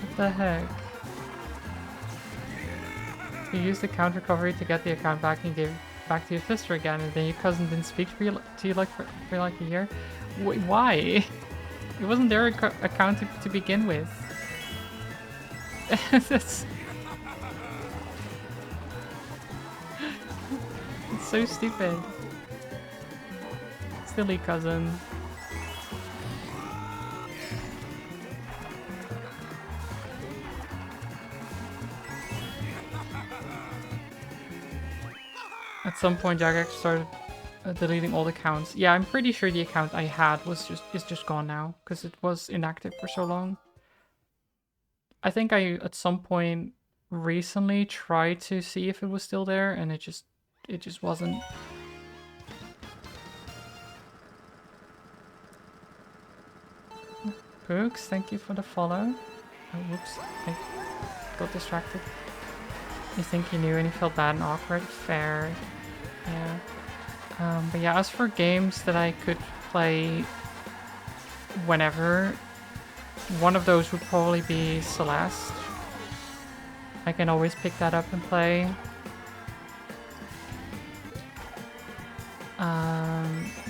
What the heck? You used account recovery to get the account back and gave it back to your sister again, and then your cousin didn't speak to you like for like a year? Why? It wasn't their account to begin with. It's so stupid. Silly cousin. At some point, Jagex started deleting all the accounts. Yeah, I'm pretty sure the account I had is just gone now because it was inactive for so long. I think I at some point recently tried to see if it was still there, and it just wasn't. Books, thank you for the follow. Oh, whoops, I got distracted. You think you knew and you felt bad and awkward? Fair. Yeah. But yeah, as for games that I could play whenever, one of those would probably be Celeste. I can always pick that up and play.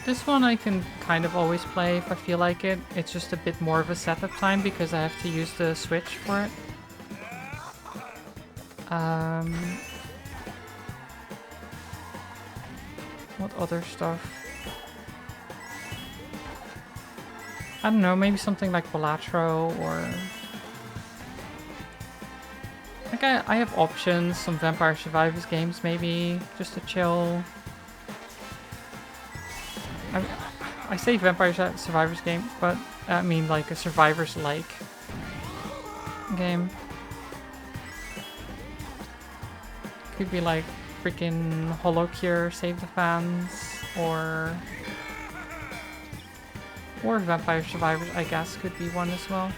This one I can kind of always play if I feel like it. It's just a bit more of a setup time because I have to use the Switch for it. What other stuff? I don't know, maybe something like Balatro or... Like I have options, some Vampire Survivors games maybe, just to chill. I say Vampire Survivors game, but I mean like a Survivors-like game. Could be like freaking Holocure, Save the Fans, or Vampire Survivors, I guess, could be one as well.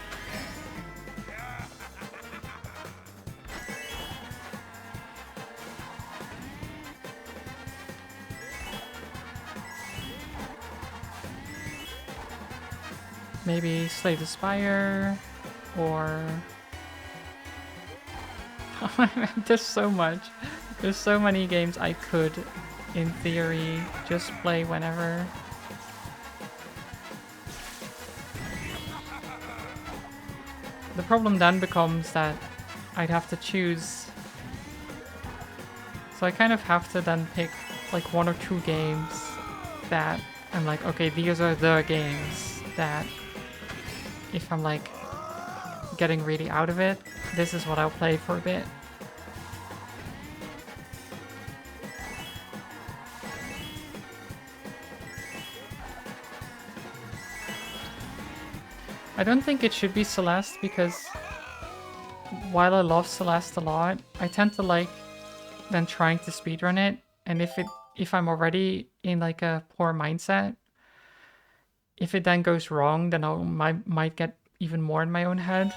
Maybe Slay the Spire, or... There's so much. There's so many games I could, in theory, just play whenever. The problem then becomes that I'd have to choose. So I kind of have to then pick like one or two games that I'm like, okay, these are the games that if I'm like getting really out of it, this is what I'll play for a bit. I don't think it should be Celeste because while I love Celeste a lot, I tend to like then trying to speedrun it, and if I'm already in like a poor mindset, if it then goes wrong, then I might get even more in my own head.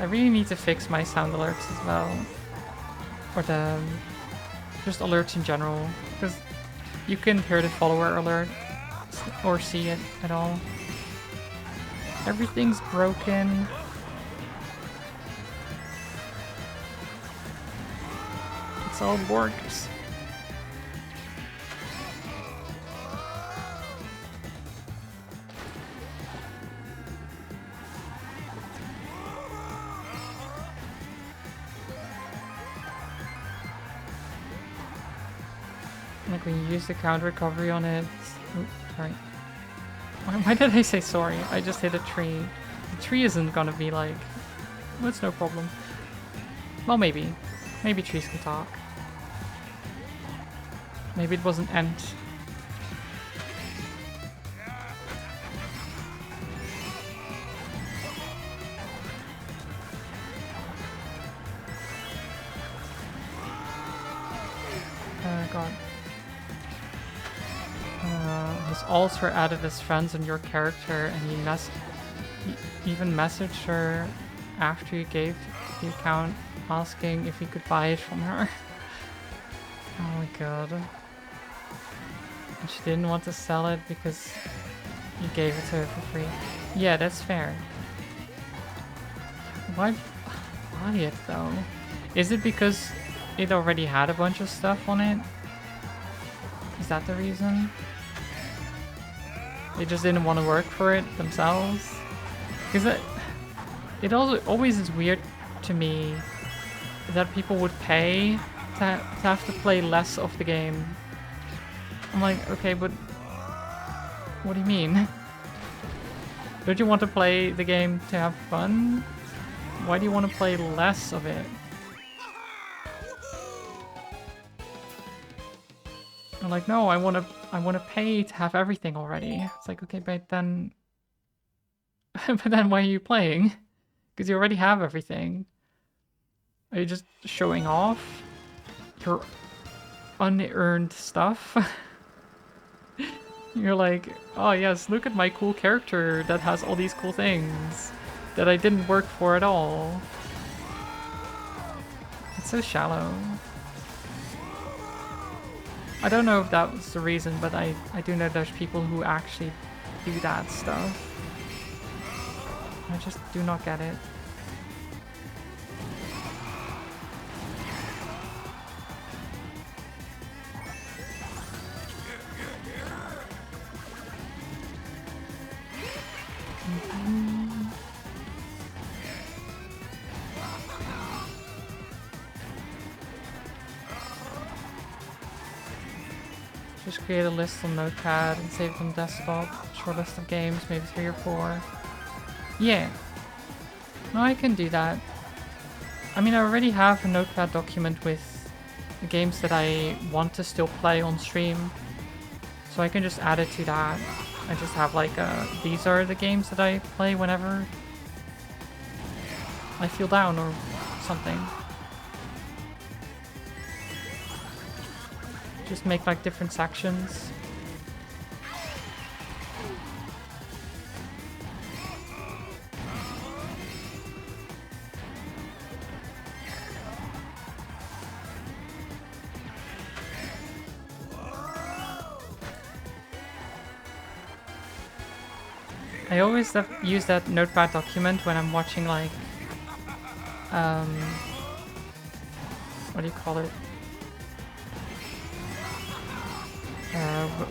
I really need to fix my sound alerts as well. Or the... just alerts in general. Because you can hear the follower alert or see it at all. Everything's broken. It's all worked. Like when you use the count recovery on it. Oops, sorry. Why did I say sorry? I just hit a tree. The tree isn't gonna be like... That's no problem. Well, maybe. Maybe trees can talk. Maybe it was an ant. God. His alts were added as friends on your character, and he even messaged her after you gave the account, asking if he could buy it from her. Oh my god. And she didn't want to sell it because you gave it to her for free. Yeah, that's fair. Why buy it though? Is it because it already had a bunch of stuff on it? Is that the reason? They just didn't want to work for it themselves? Because it also always is weird to me that people would pay to have to play less of the game. I'm like, okay, but what do you mean? Don't you want to play the game to have fun? Why do you want to play less of it? I'm like, no, I want to pay to have everything already. It's like, okay, but then but then why are you playing? Because you already have everything. Are you just showing off your unearned stuff? You're like, oh yes, look at my cool character that has all these cool things that I didn't work for at all. It's so shallow. I don't know if that was the reason, but I do know there's people who actually do that stuff. I just do not get it. Just create a list on Notepad and save it on desktop. Short list of games, maybe 3 or 4. Yeah. No, I can do that. I mean, I already have a Notepad document with the games that I want to still play on stream. So I can just add it to that. I just have like, these are the games that I play whenever I feel down or something. Just make like different sections. I always use that Notepad document when I'm watching like, what do you call it?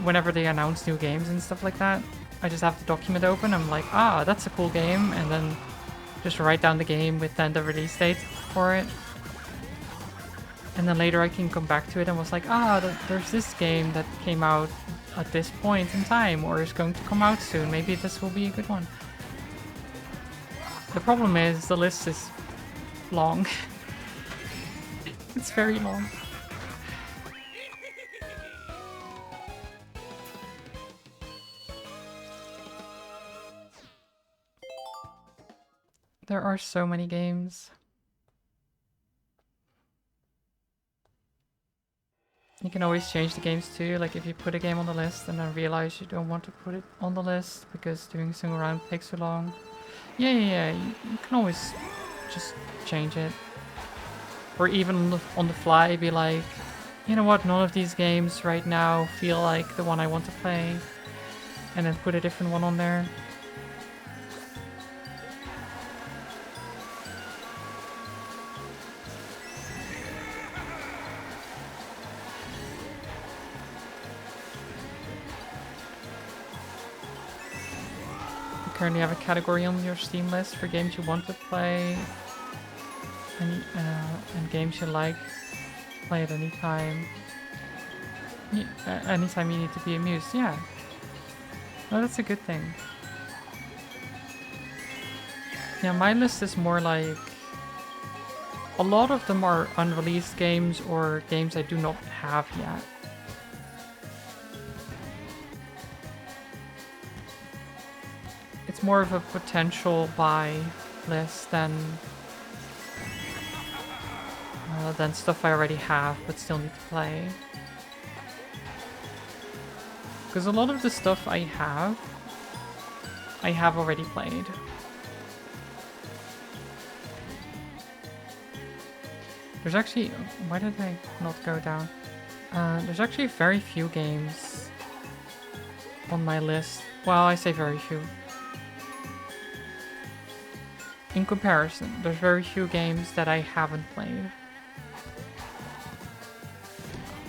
Whenever they announce new games and stuff like that, I just have the document open. I'm like, ah, that's a cool game, and then just write down the game with then the release date for it. And then later I can come back to it and was like, ah, there's this game that came out at this point in time, or is going to come out soon. Maybe this will be a good one. The problem is the list is long. It's very long. There are so many games. You can always change the games too, like if you put a game on the list and then realize you don't want to put it on the list because doing a single round takes too long. Yeah, you can always just change it. Or even on the fly be like, you know what, none of these games right now feel like the one I want to play. And then put a different one on there. You currently have a category on your Steam list for games you want to play. And games you like. Play at any time. Anytime you need to be amused, yeah. No, that's a good thing. Yeah, my list is more like... A lot of them are unreleased games or games I do not have yet. It's more of a potential buy list than stuff I already have but still need to play. Because a lot of the stuff I have already played. There's actually... Why did I not go down? There's actually very few games on my list. Well, I say very few. In comparison, there's very few games that I haven't played.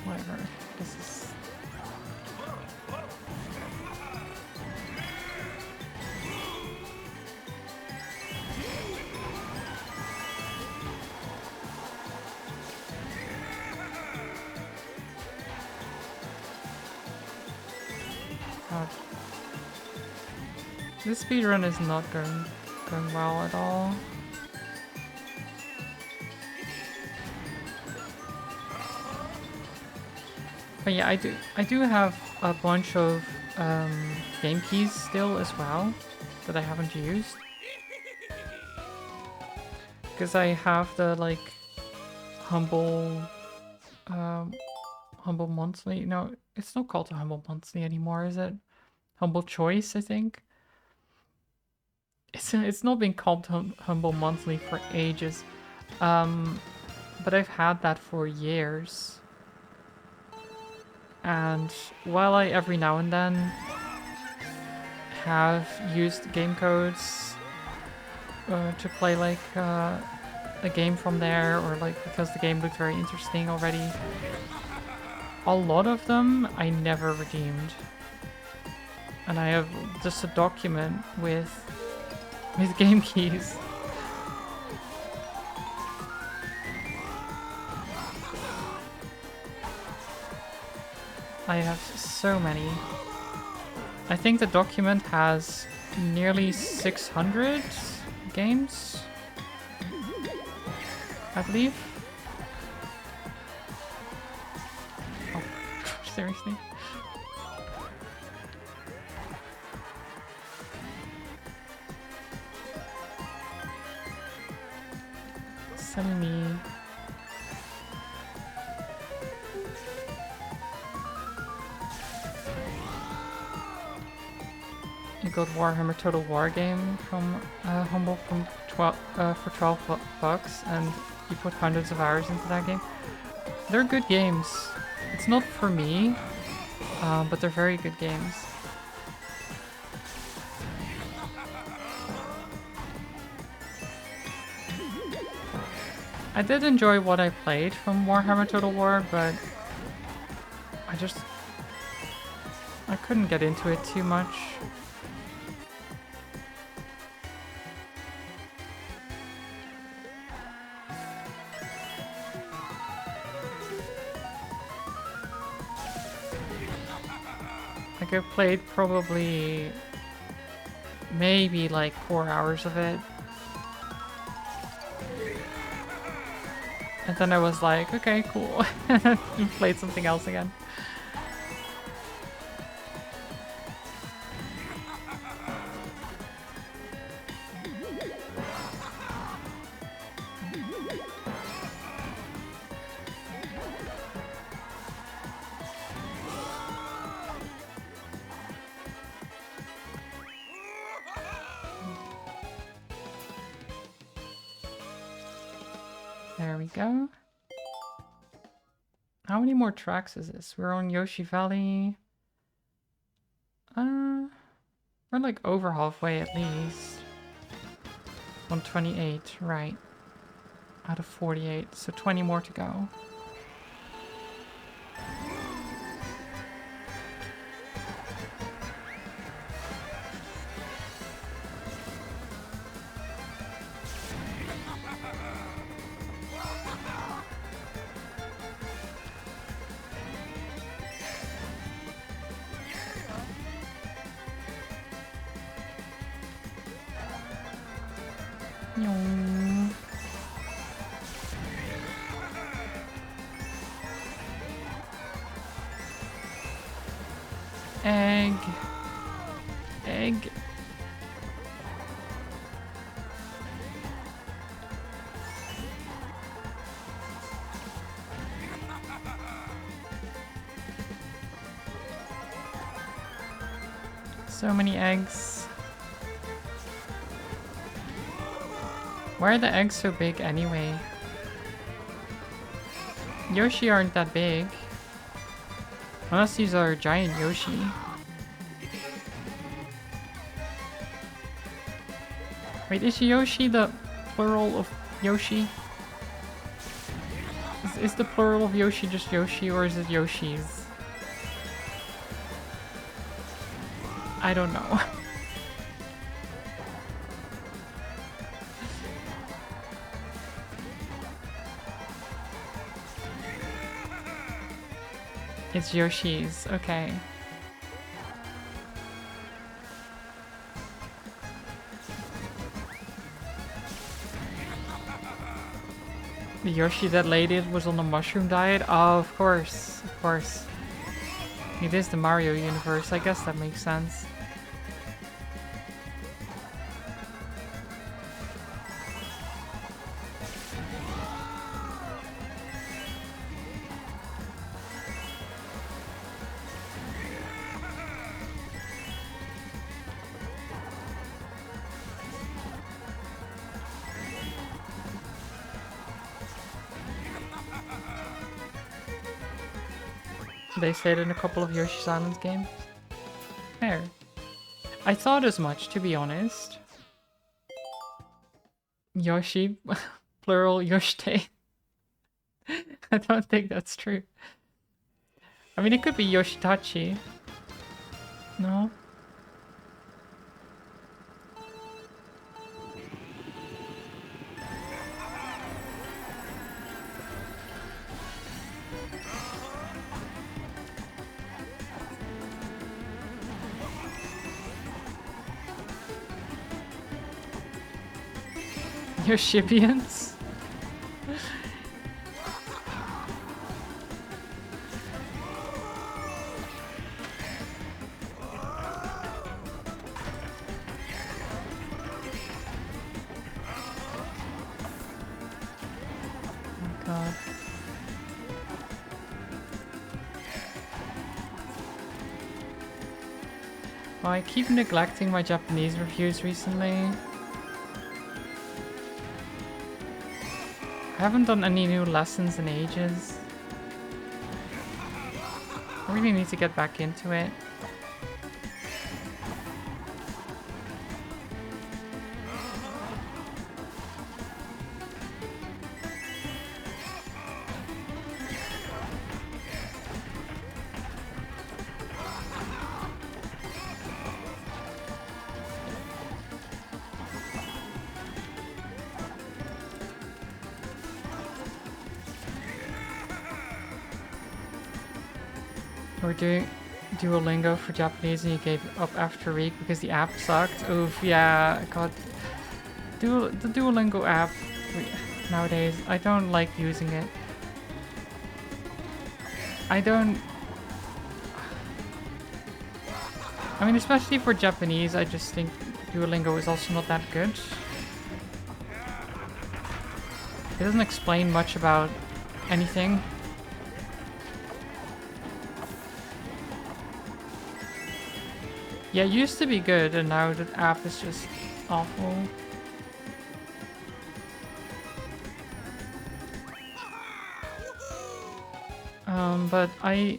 Whatever. This is... God. This speedrun is not going well at all. But yeah, I do have a bunch of game keys still as well that I haven't used. Because I have the like humble monthly. No, it's not called a humble monthly anymore, is it? Humble choice, I think. It's not been called humble monthly for ages, but I've had that for years. And while I every now and then have used game codes to play like a game from there, or like because the game looked very interesting already, a lot of them I never redeemed. And I have just a document with game keys. I have so many. I think the document has nearly 600 games, I believe. Oh, seriously? Send me... You got Warhammer Total War game from Humble from for 12 bucks, and you put hundreds of hours into that game. They're good games. It's not for me, but they're very good games. I did enjoy what I played from Warhammer Total War, but I couldn't get into it too much. Like, I played probably maybe like 4 hours of it. And then I was like, okay, cool. And played something else again. There we go. How many more tracks is this? We're on Yoshi Valley. We're like over halfway at least. 128, right. Out of 48, so 20 more to go. Egg. Egg. So many eggs. Why are the eggs so big anyway? Yoshi aren't that big. Unless these are giant Yoshi. Wait, is Yoshi the plural of Yoshi? Is the plural of Yoshi just Yoshi, or is it Yoshis? I don't know. It's Yoshi's, okay. The Yoshi that laid it was on the mushroom diet? Oh, of course, of course. It is the Mario universe, I guess that makes sense. They say it in a couple of Yoshi's Island games. Fair. I thought as much, to be honest. Yoshi, plural Yoshite. I don't think that's true. I mean, it could be Yoshitachi. No? Yoshibians? Oh god. Well, I keep neglecting my Japanese reviews recently. I haven't done any new lessons in ages. I really need to get back into it. We're doing Duolingo for Japanese and you gave up after a week because the app sucked. Oof, yeah, god. The Duolingo app nowadays, I don't like using it. I mean, especially for Japanese, I just think Duolingo is also not that good. It doesn't explain much about anything. Yeah, it used to be good, and now the app is just awful. But I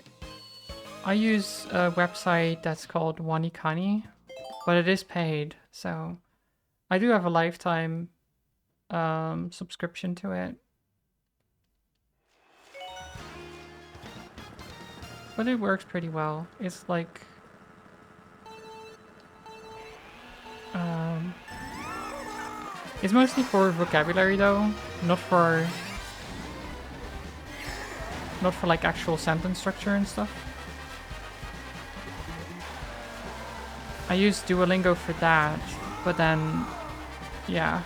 use a website that's called Wanikani, but it is paid, so I do have a lifetime subscription to it. But it works pretty well. It's like it's mostly for vocabulary though, not for like actual sentence structure and stuff. I used Duolingo for that, but then yeah,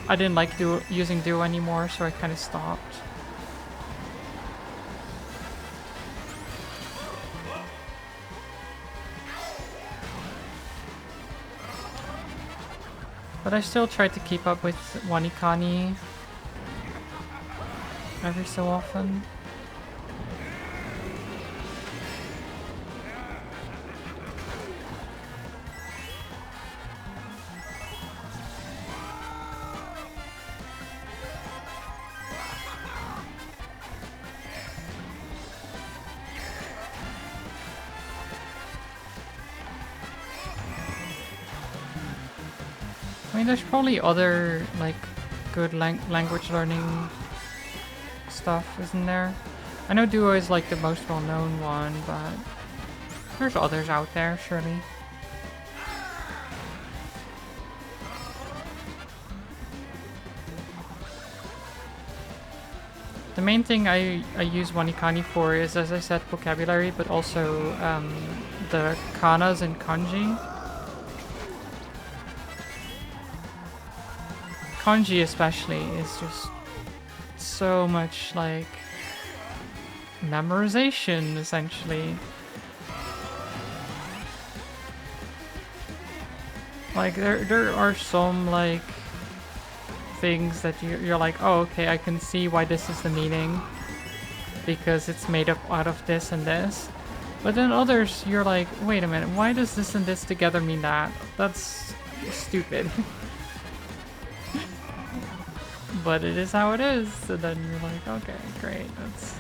I didn't like using Duo anymore, so I kind of stopped. But I still try to keep up with Wanikani every so often. I mean, there's probably other, like, good language learning stuff, isn't there? I know Duo is, like, the most well-known one, but there's others out there, surely. The main thing I use Wanikani for is, as I said, vocabulary, but also the kanas and kanji. Kanji especially is just so much like memorization, essentially. Like there are some like things that you're like, oh okay, I can see why this is the meaning because it's made up out of this and this. But then others you're like, wait a minute, why does this and this together mean that? That's stupid. But it is how it is, so then you're like, okay, great, that's...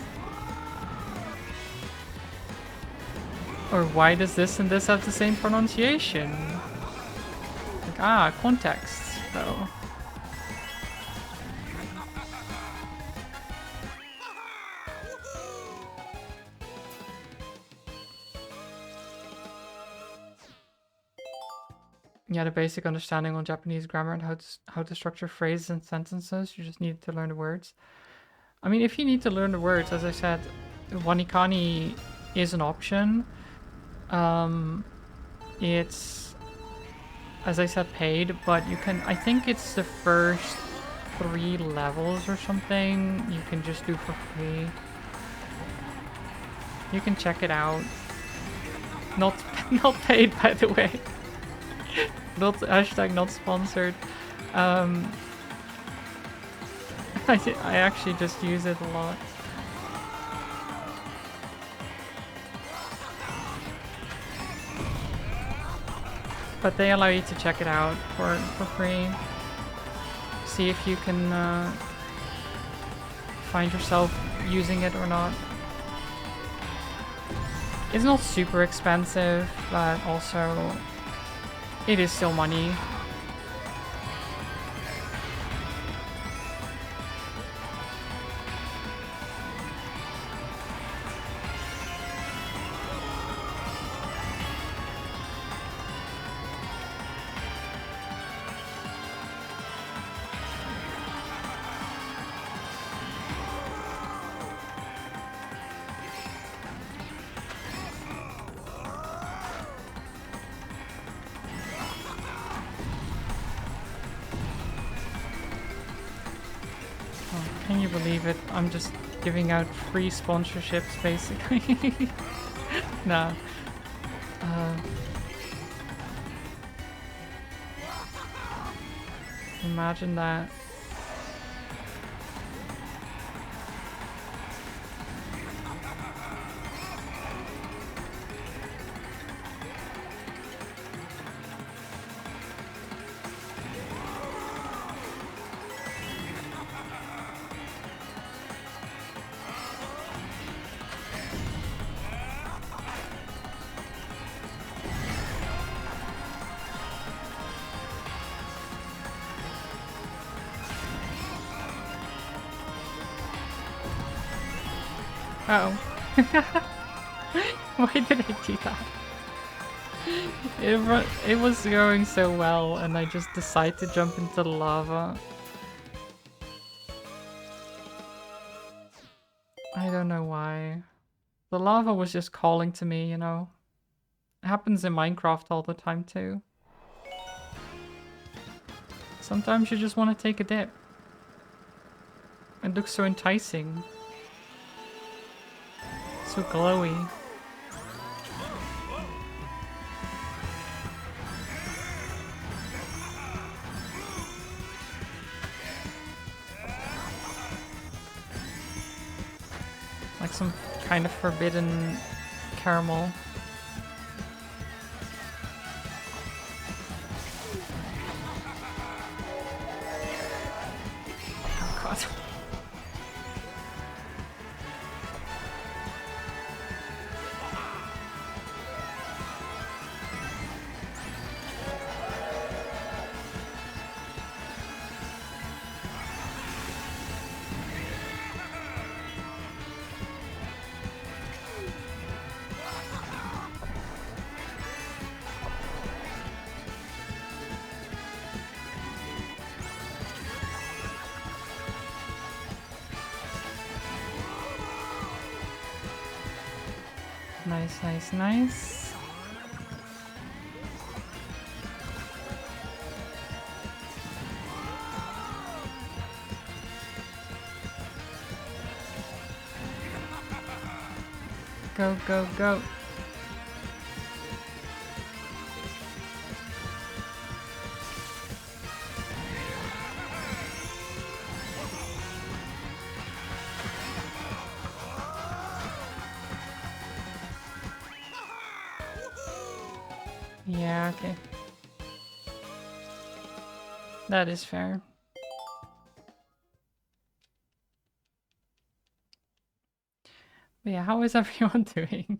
Or why does this and this have the same pronunciation? Like, context, though. Yeah, the basic understanding on Japanese grammar and how to structure phrases and sentences. You just need to learn the words. I mean, if you need to learn the words, as I said, Wanikani is an option. It's, as I said, paid, but you can, I think it's the first 3 levels or something you can just do for free. You can check it out. Not paid, by the way. Not hashtag not sponsored. I actually just use it a lot. But they allow you to check it out for free. See if you can find yourself using it or not. It's not super expensive, but also it is still money. Can you believe it? I'm just giving out free sponsorships, basically. Nah. Imagine that. Uh-oh. Why did I do that? It was going so well, and I just decided to jump into the lava. I don't know why. The lava was just calling to me, you know? It happens in Minecraft all the time too. Sometimes you just want to take a dip. It looks so enticing. So glowy. Like some kind of forbidden caramel. Oh god. Nice, nice, nice. Go, go, go. Yeah, okay. That is fair. But yeah, how is everyone doing?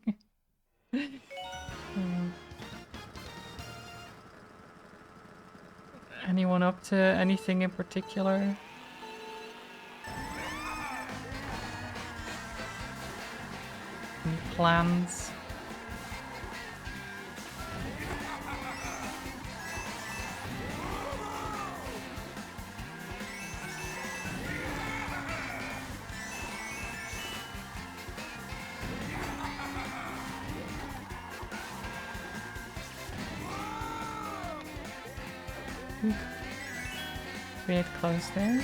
Anyone up to anything in particular? Any plans? Bit close there.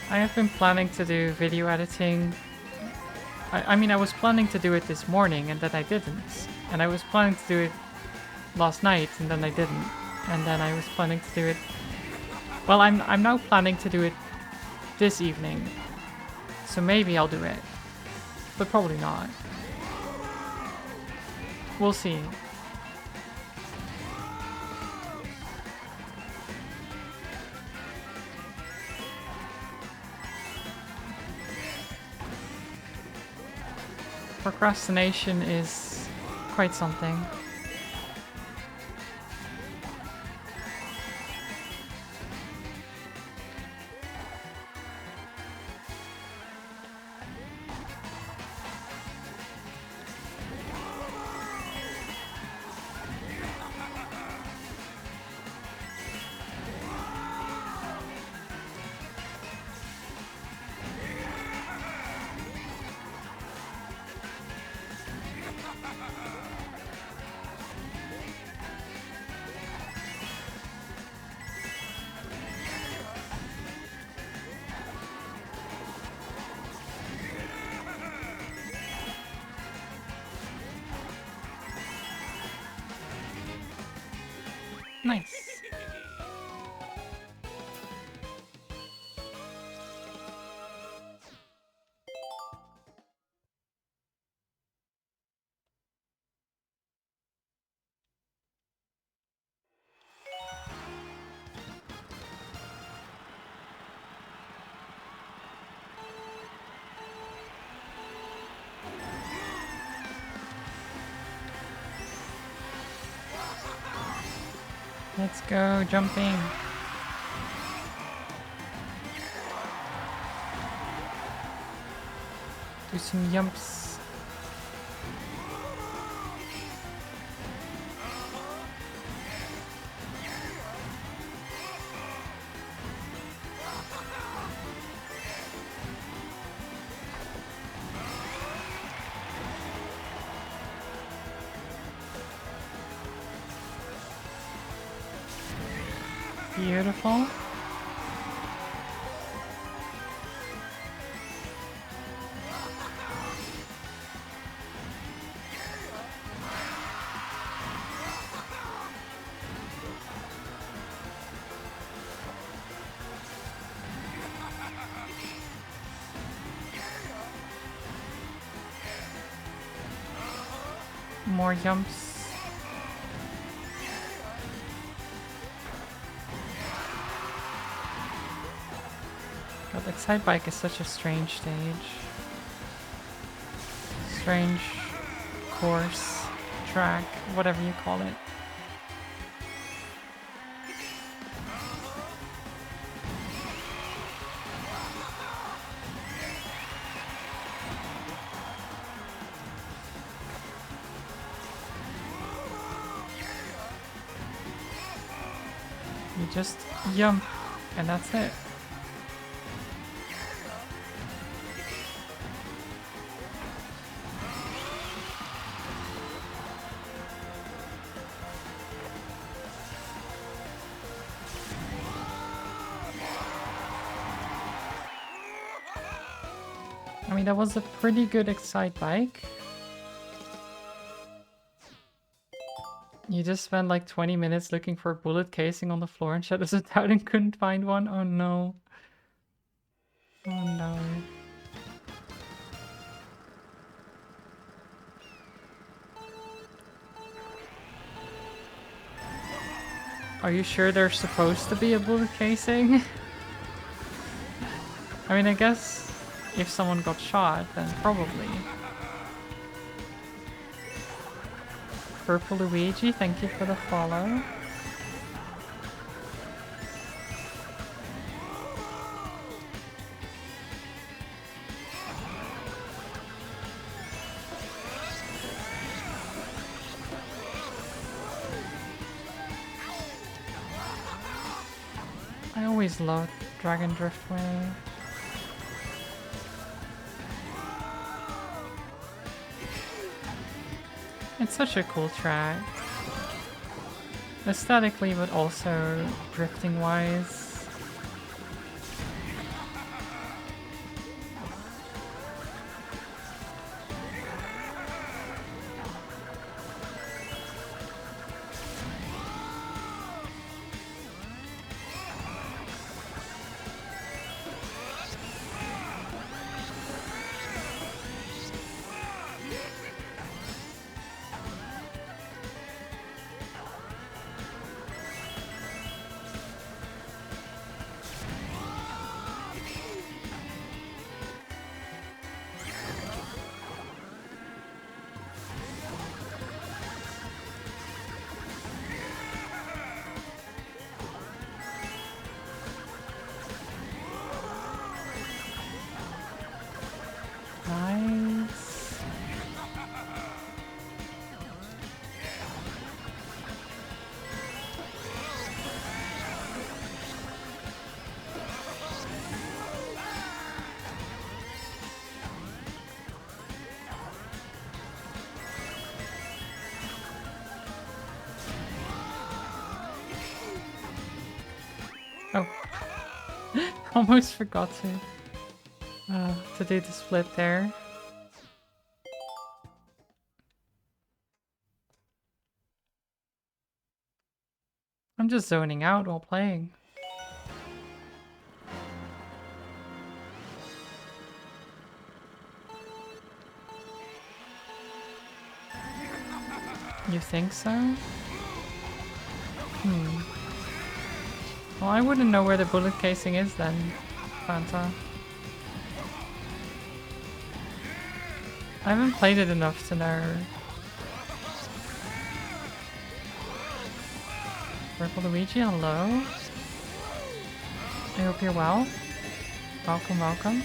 I have been planning to do video editing. I mean, I was planning to do it this morning and then I didn't. And I was planning to do it last night and then I didn't. And then I was planning to do it... Well, I'm now planning to do it this evening. So maybe I'll do it. But probably not. We'll see. Procrastination is quite something. Let's go, jumping. Do some jumps. Beautiful. More jumps. God, that side bike is such a strange stage. Strange course, track, whatever you call it. You just jump, and that's it. I mean, that was a pretty good Excite bike. You just spent like 20 minutes looking for a bullet casing on the floor in Shadows of Doubt and couldn't find one? Oh no. Oh no. Are you sure there's supposed to be a bullet casing? I mean, I guess if someone got shot, then probably. Purple Luigi, thank you for the follow. I always loved Dragon Driftway. It's such a cool track. Aesthetically, but also drifting wise. Nice. Oh. Almost forgot to do the split there. I'm just zoning out while playing. You think so? Well, I wouldn't know where the bullet casing is then, Fanta. I haven't played it enough to know. Purple Luigi, hello. I hope you're well. Welcome, welcome.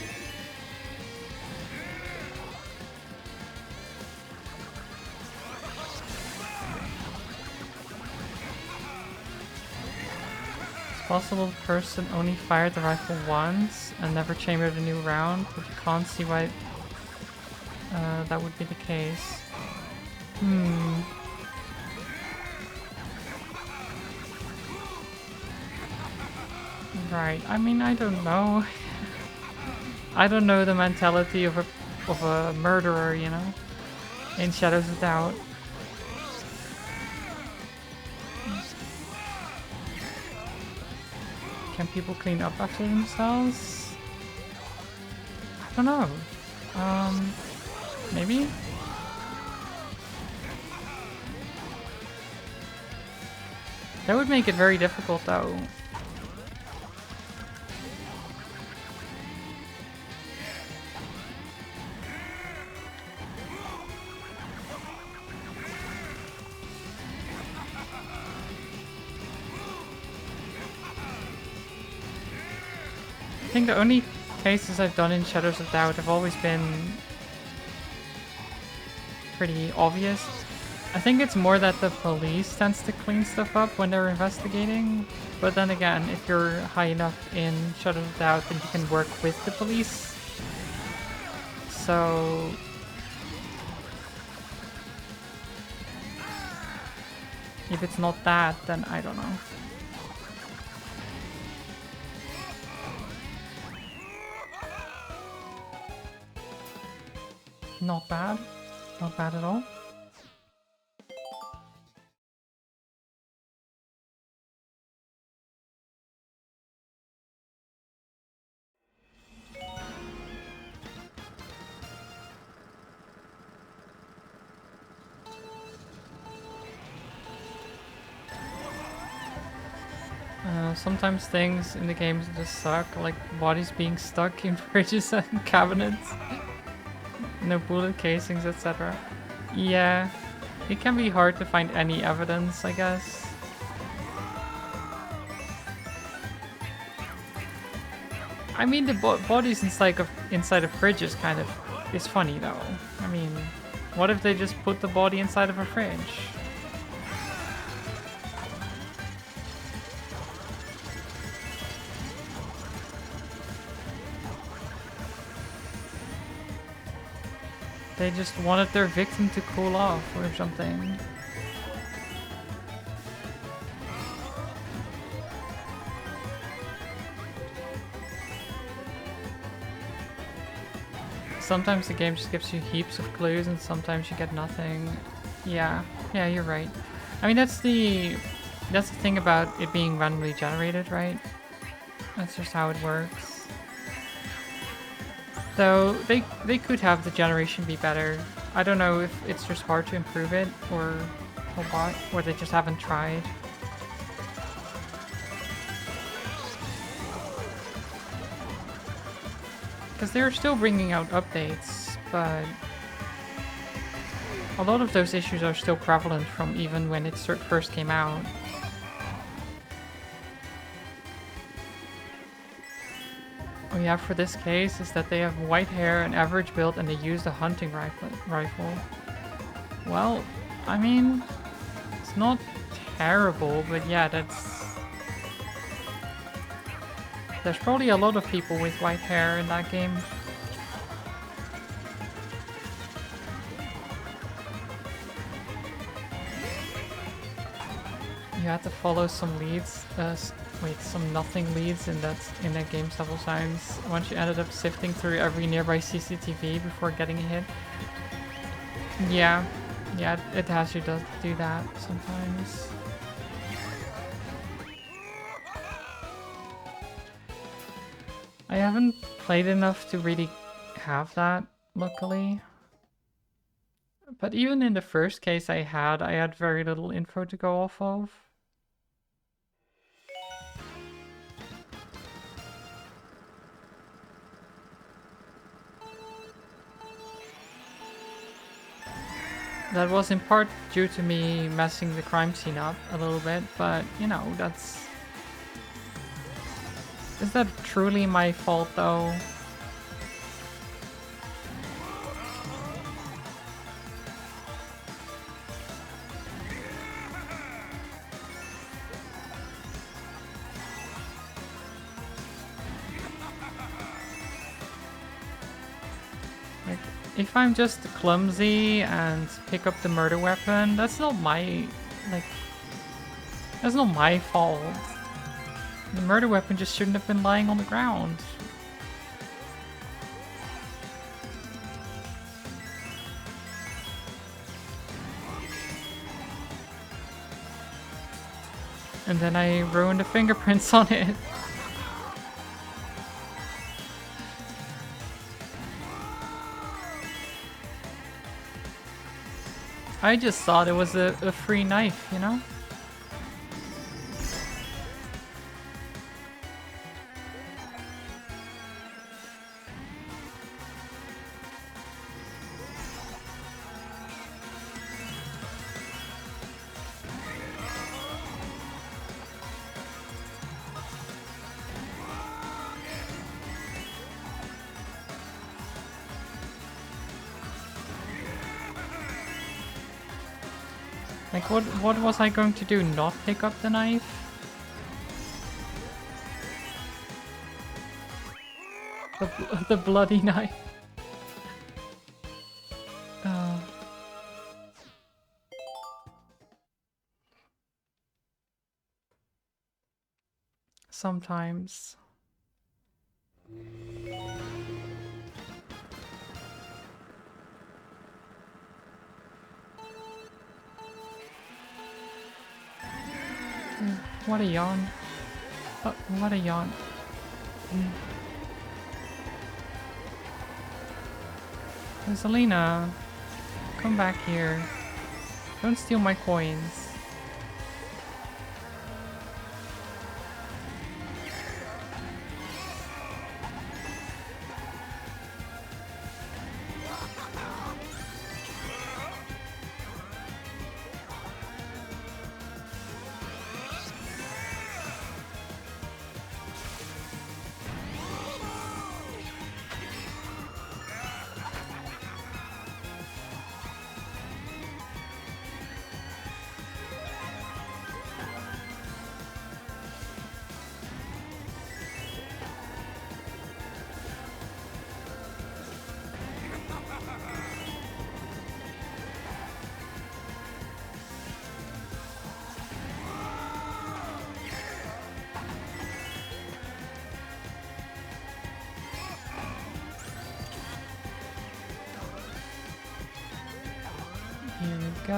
It's possible the person only fired the rifle once and never chambered a new round, but you can't see why that would be the case. Right, I mean, I don't know. I don't know the mentality of a murderer, you know? In Shadows of Doubt. Can people clean up after themselves? I don't know. Maybe? That would make it very difficult though. I think the only cases I've done in Shadows of Doubt have always been pretty obvious. I think it's more that the police tends to clean stuff up when they're investigating, but then again, if you're high enough in Shadows of Doubt, then you can work with the police. So if it's not that, then I don't know. Not bad. Not bad at all. Sometimes things in the games just suck, like bodies being stuck in fridges and cabinets. No bullet casings, etc. Yeah, it can be hard to find any evidence, I guess. I mean, the bodies inside of fridges kind of is funny though. I mean, what if they just put the body inside of a fridge? They just wanted their victim to cool off or something. Sometimes the game just gives you heaps of clues and sometimes you get nothing. Yeah, you're right. I mean, that's the thing about it being randomly generated, right? That's just how it works. Though they could have the generation be better. I don't know if it's just hard to improve it or what, or they just haven't tried. Because they're still bringing out updates, but a lot of those issues are still prevalent from even when it first came out. Oh yeah, for this case is that they have white hair, an average build, and they used a hunting rifle. Well, I mean, it's not terrible, but yeah, there's probably a lot of people with white hair in that game. You had to follow some leads, some nothing leads in that game several times. Once you ended up sifting through every nearby CCTV before getting a hit. Yeah, it has you do that sometimes. I haven't played enough to really have that, luckily. But even in the first case I had very little info to go off of. That was in part due to me messing the crime scene up a little bit, but you know, that's... Is that truly my fault though? Like, if I'm just clumsy and pick up the murder weapon, that's not my... like... That's not my fault. The murder weapon just shouldn't have been lying on the ground. And then I ruined the fingerprints on it. I just thought it was a free knife, you know? Like, what was I going to do? Not pick up the knife? The bloody knife. Sometimes. What a yawn. What a yawn. Selena, come back here. Don't steal my coins. Here we go.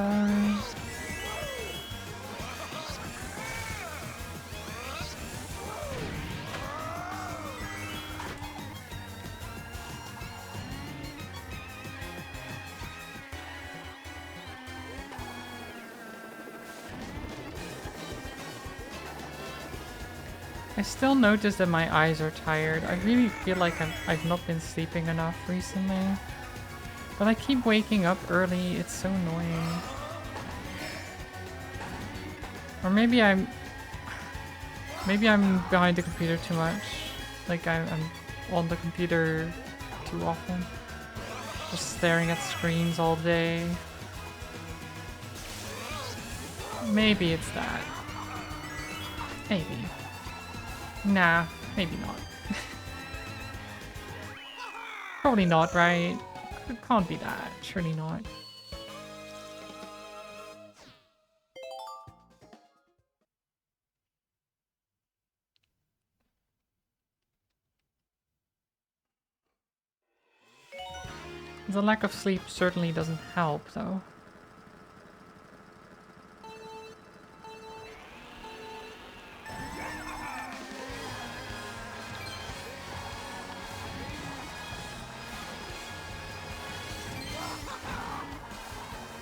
I still notice that my eyes are tired. I really feel like I've not been sleeping enough recently. But I keep waking up early, it's so annoying. Or maybe I'm behind the computer too much. Like I'm on the computer too often. Just staring at screens all day. Maybe it's that. Maybe. Nah, maybe not. Probably not, right? It can't be that. Surely not. The lack of sleep certainly doesn't help, though.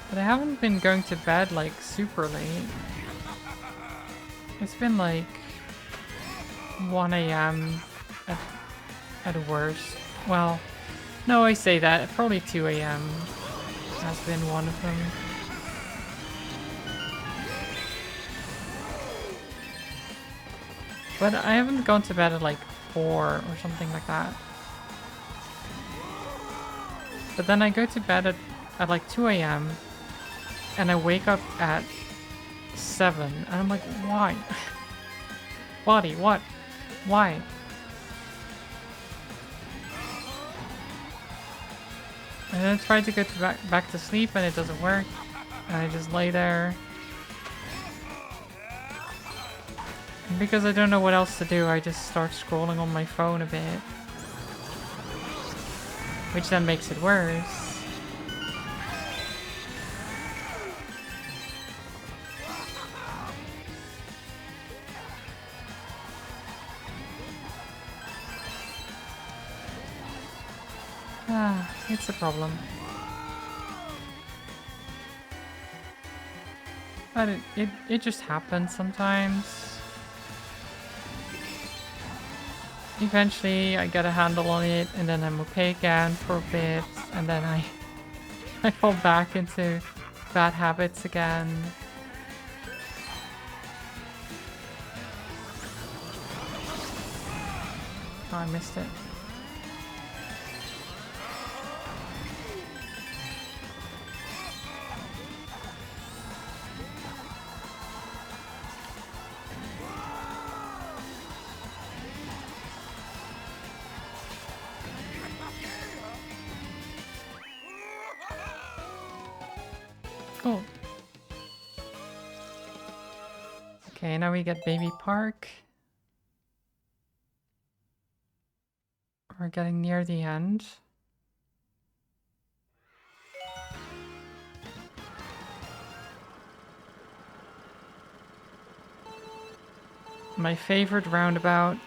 But I haven't been going to bed like super late. It's been like 1 AM at worst. Well, no, I say that, probably 2 AM. has been one of them. But I haven't gone to bed at like 4 or something like that. But then I go to bed at like 2 a.m. and I wake up at 7 and I'm like, why? Body, what? Why? And then I try to go back to sleep and it doesn't work. And I just lay there. And because I don't know what else to do, I just start scrolling on my phone a bit. Which then makes it worse. Ah, it's a problem. But it just happens sometimes. Eventually I get a handle on it and then I'm okay again for a bit and then I fall back into bad habits again. Oh, I missed it. Cool. Okay, now we get Baby Park. We're getting near the end. My favorite roundabout.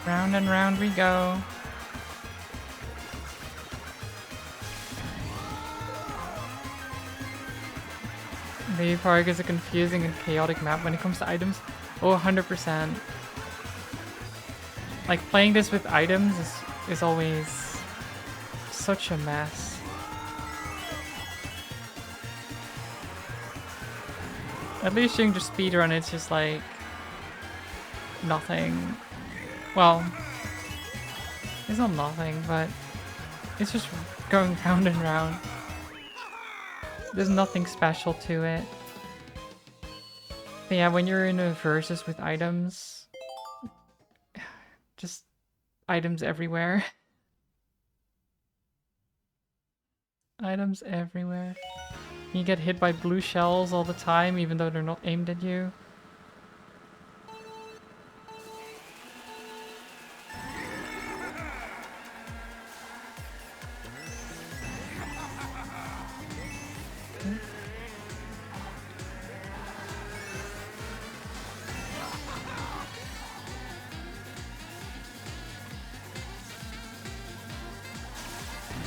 Round and round we go. Baby Park is a confusing and chaotic map when it comes to items. Oh, 100%. Like, playing this with items is always such a mess. At least you can just speedrun, it's just like nothing. Well, it's not nothing, but it's just going round and round. There's nothing special to it. But yeah, when you're in a versus with items, just items everywhere. Items everywhere. You get hit by blue shells all the time, even though they're not aimed at you.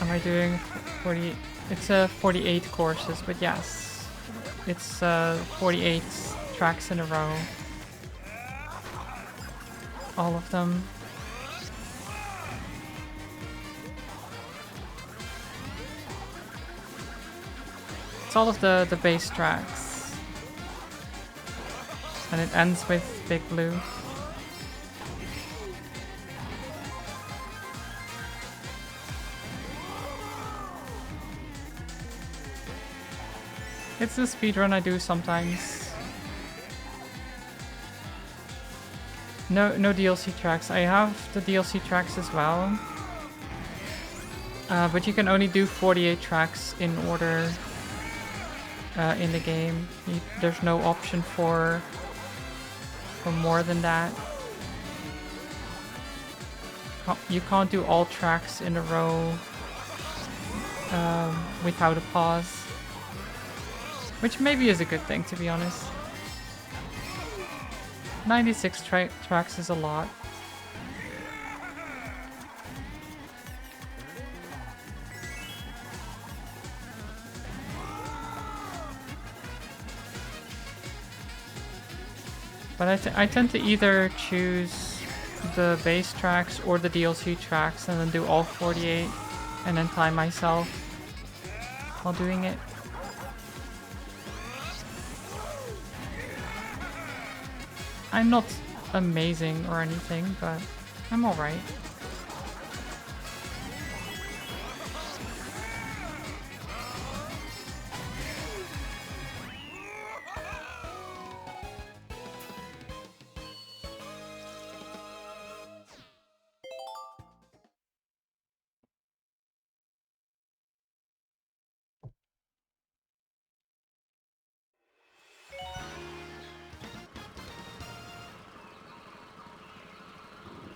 Am I doing 40? It's 48 courses, but yes, it's 48 tracks in a row. All of them. It's all of the base tracks. And it ends with Big Blue. It's a speedrun I do sometimes. No DLC tracks. I have the DLC tracks as well. But you can only do 48 tracks in order in the game. There's no option for more than that. You can't do all tracks in a row without a pause. Which maybe is a good thing, to be honest. 96 tracks is a lot. But I tend to either choose the base tracks or the DLC tracks and then do all 48 and then time myself while doing it. I'm not amazing or anything, but I'm alright.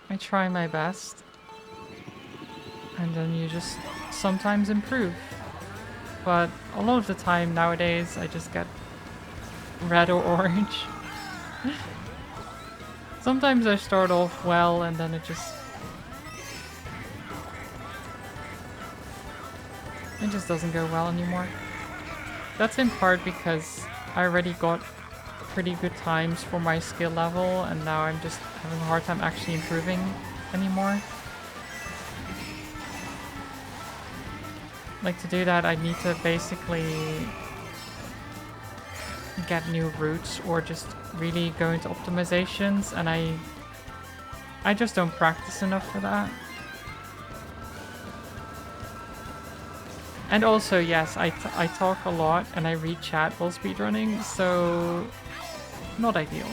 I try my best. And then you just sometimes improve. But a lot of the time nowadays I just get red or orange. Sometimes I start off well and then it just doesn't go well anymore. That's in part because I already got pretty good times for my skill level and now I'm just having a hard time actually improving anymore. Like, to do that I need to basically get new routes or just really go into optimizations, and I just don't practice enough for that. And also, yes, I talk a lot and I read chat while speedrunning, so not ideal.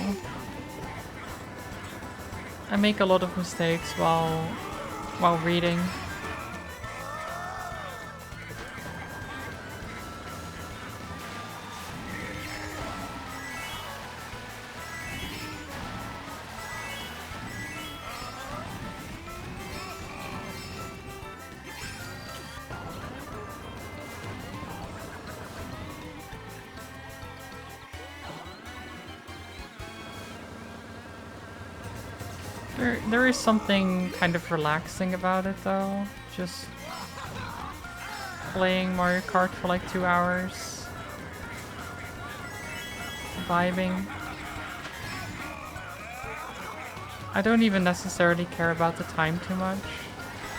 I make a lot of mistakes while reading. There is something kind of relaxing about it though. Just playing Mario Kart for like 2 hours. Vibing. I don't even necessarily care about the time too much.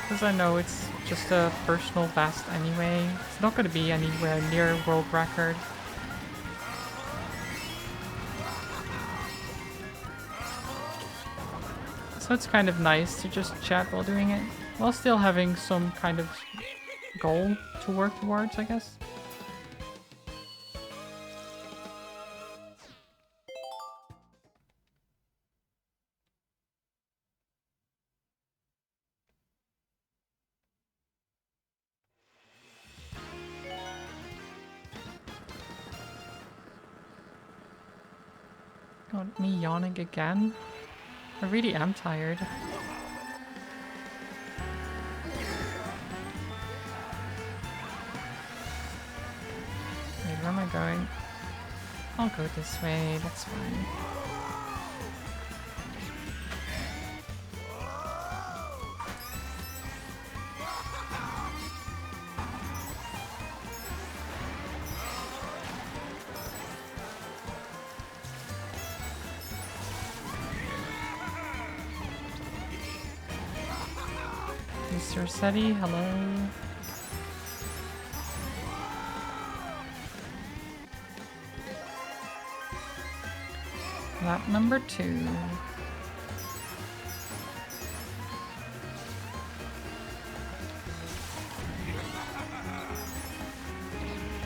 Because I know it's just a personal best anyway. It's not going to be anywhere near world record. So it's kind of nice to just chat while doing it, while still having some kind of goal to work towards, I guess. Got me yawning again? I really am tired. Wait, where am I going? I'll go this way, that's fine. Mr. Seti, hello. Lap number 2.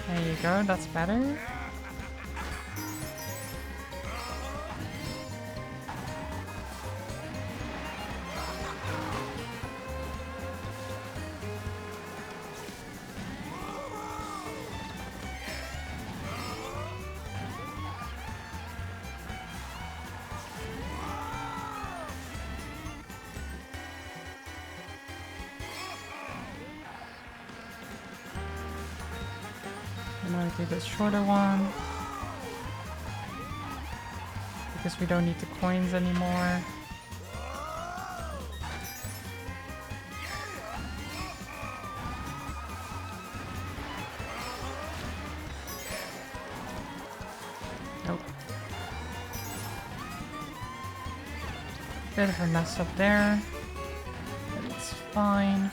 There you go, that's better. And now I do this shorter one. Because we don't need the coins anymore. Nope. Bit of a mess up there, but it's fine.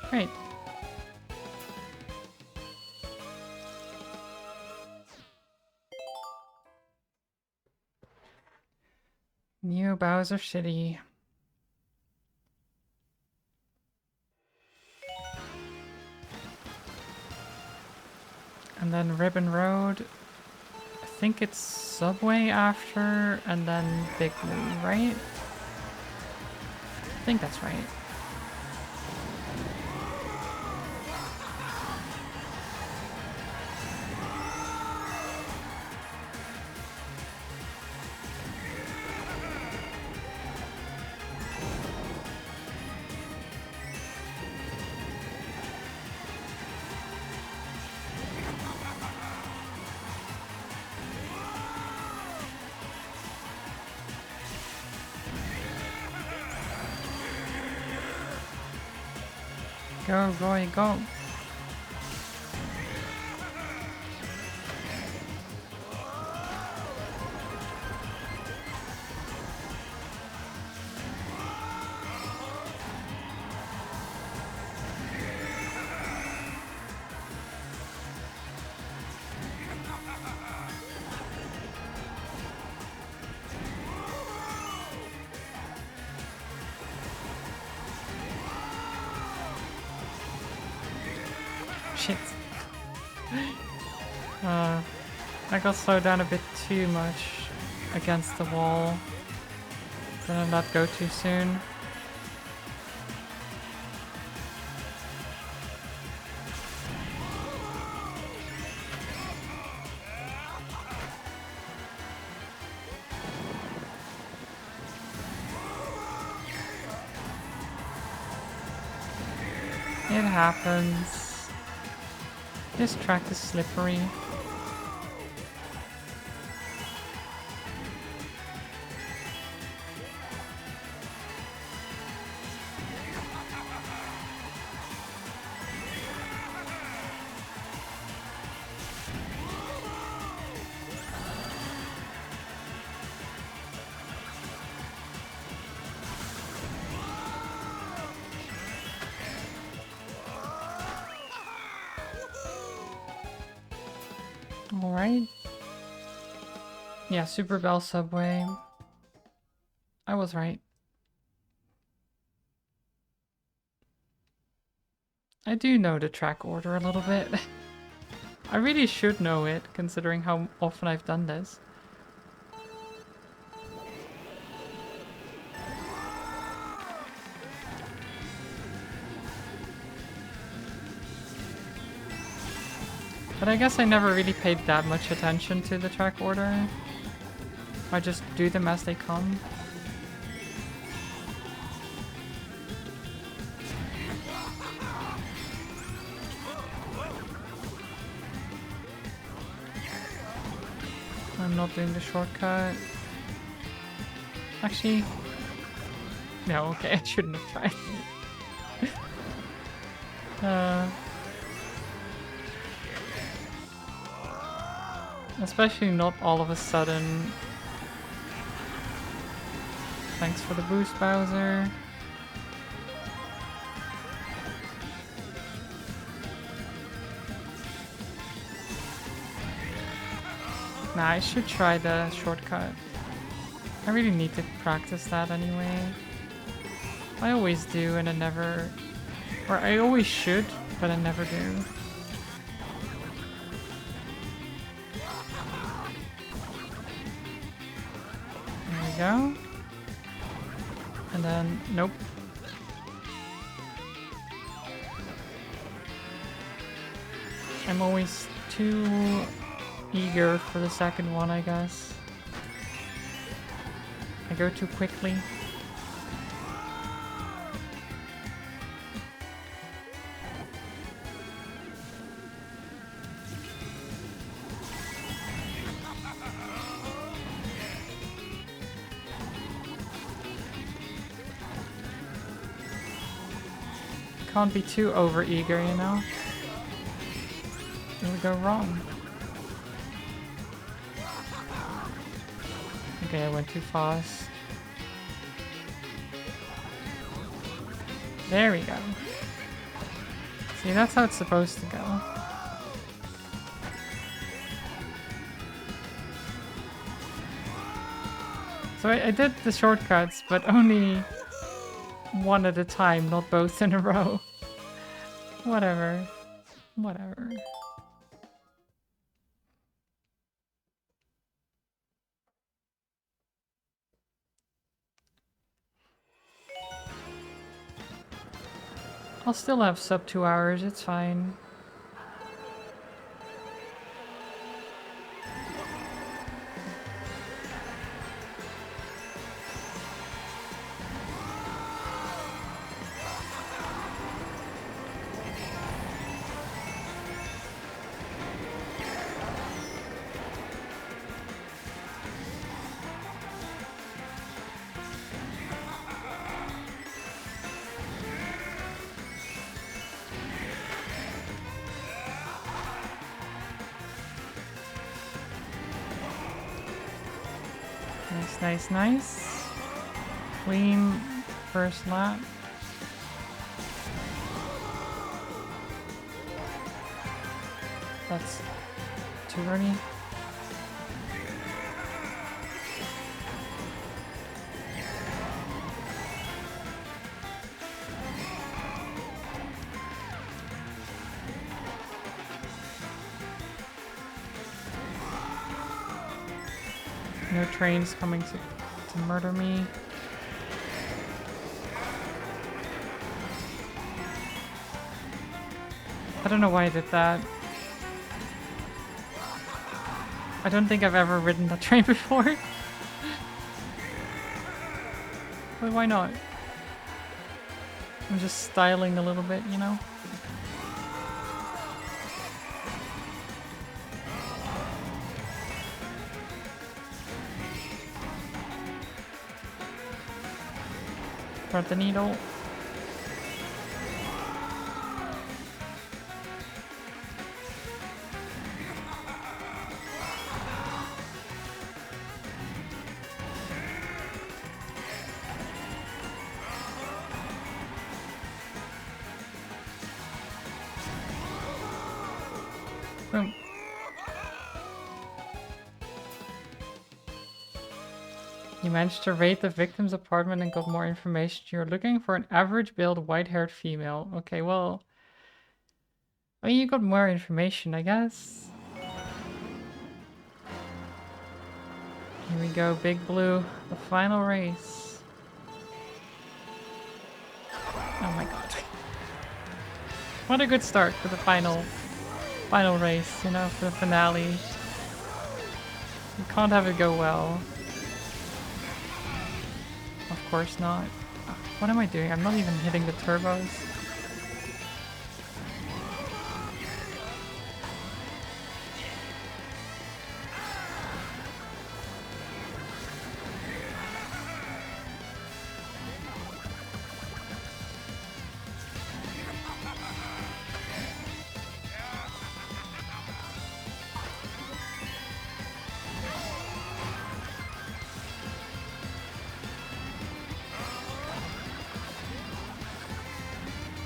Great. New Bowser City. And then Ribbon Road. I think it's Subway after, and then Big Blue, right? I think that's right. Go, Roy, go! Shit. I got slowed down a bit too much against the wall. Didn't let go too soon. It happens. This track is slippery. Alright. Yeah, Super Bell Subway. I was right. I do know the track order a little bit. I really should know it, considering how often I've done this. But I guess I never really paid that much attention to the track order. I just do them as they come. I'm not doing the shortcut. Actually, no, okay, I shouldn't have tried. Especially not all of a sudden. Thanks for the boost, Bowser. Nah, I should try the shortcut. I really need to practice that anyway. I always do and I never... Or I always should, but I never do. There we go. And then, nope. I'm always too eager for the second one, I guess. I go too quickly. can't be too over-eager, you know? It'll go wrong. Okay, I went too fast. There we go. See, that's how it's supposed to go. So I did the shortcuts, but only one at a time, not both in a row. Whatever. Whatever. I'll still have sub 2 hours, it's fine. Nice, nice, nice. Clean first lap. That's too early. No trains coming to murder me. I don't know why I did that. I don't think I've ever ridden that train before. But why not? I'm just styling a little bit, you know? Thread the needle. Boom. You managed to raid the victim's apartment and got more information. You're looking for an average build white-haired female. Okay, well... I mean, you got more information, I guess. Here we go, Big Blue. The final race. Oh my god. What a good start for the final race, you know, for the finale. You can't have it go well. Of course not. What am I doing? I'm not even hitting the turbos.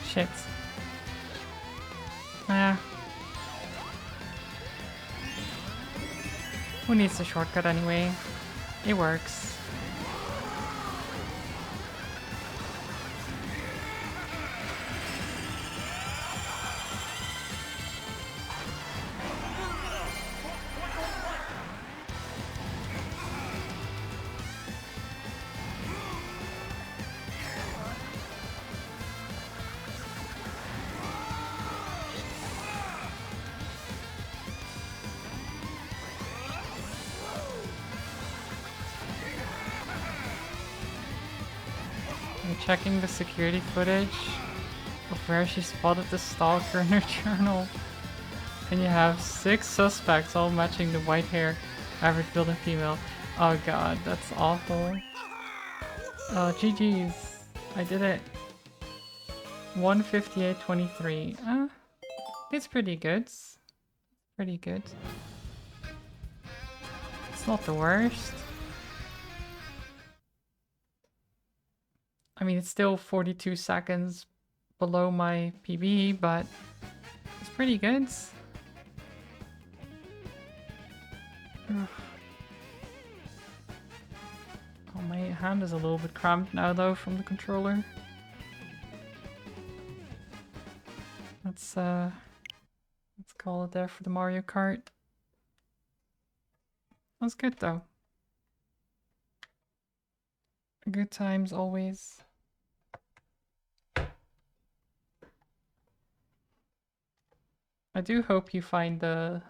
Shit. Who needs a shortcut anyway? It works. Checking the security footage of where she spotted the stalker in her journal. And you have 6 suspects all matching the white hair, average build and female. Oh god, that's awful. Oh, GG's. I did it. 158.23. It's pretty good. Pretty good. It's not the worst. I mean, it's still 42 seconds below my PB, but it's pretty good. Ugh. Oh, my hand is a little bit cramped now, though, from the controller. Let's call it there for the Mario Kart. That's good, though. Good times always. I do hope you find the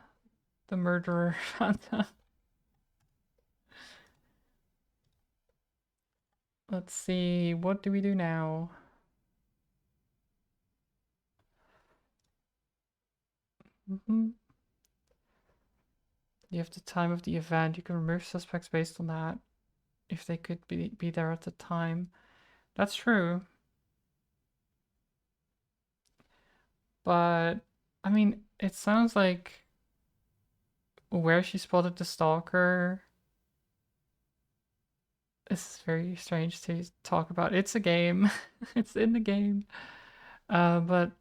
murderer, Fanta. Let's see, what do we do now? You have the time of the event. You can remove suspects based on that, if they could be there at the time. That's true. But, I mean, it sounds like where she spotted the stalker is very strange to talk about. It's a game. It's in the game. But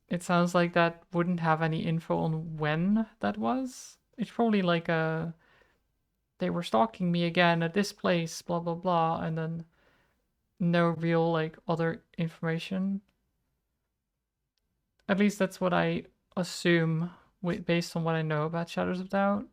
it sounds like that wouldn't have any info on when that was. It's probably like they were stalking me again at this place, blah blah blah, and then no real like other information. At least that's what I assume based on what I know about Shadows of Doubt.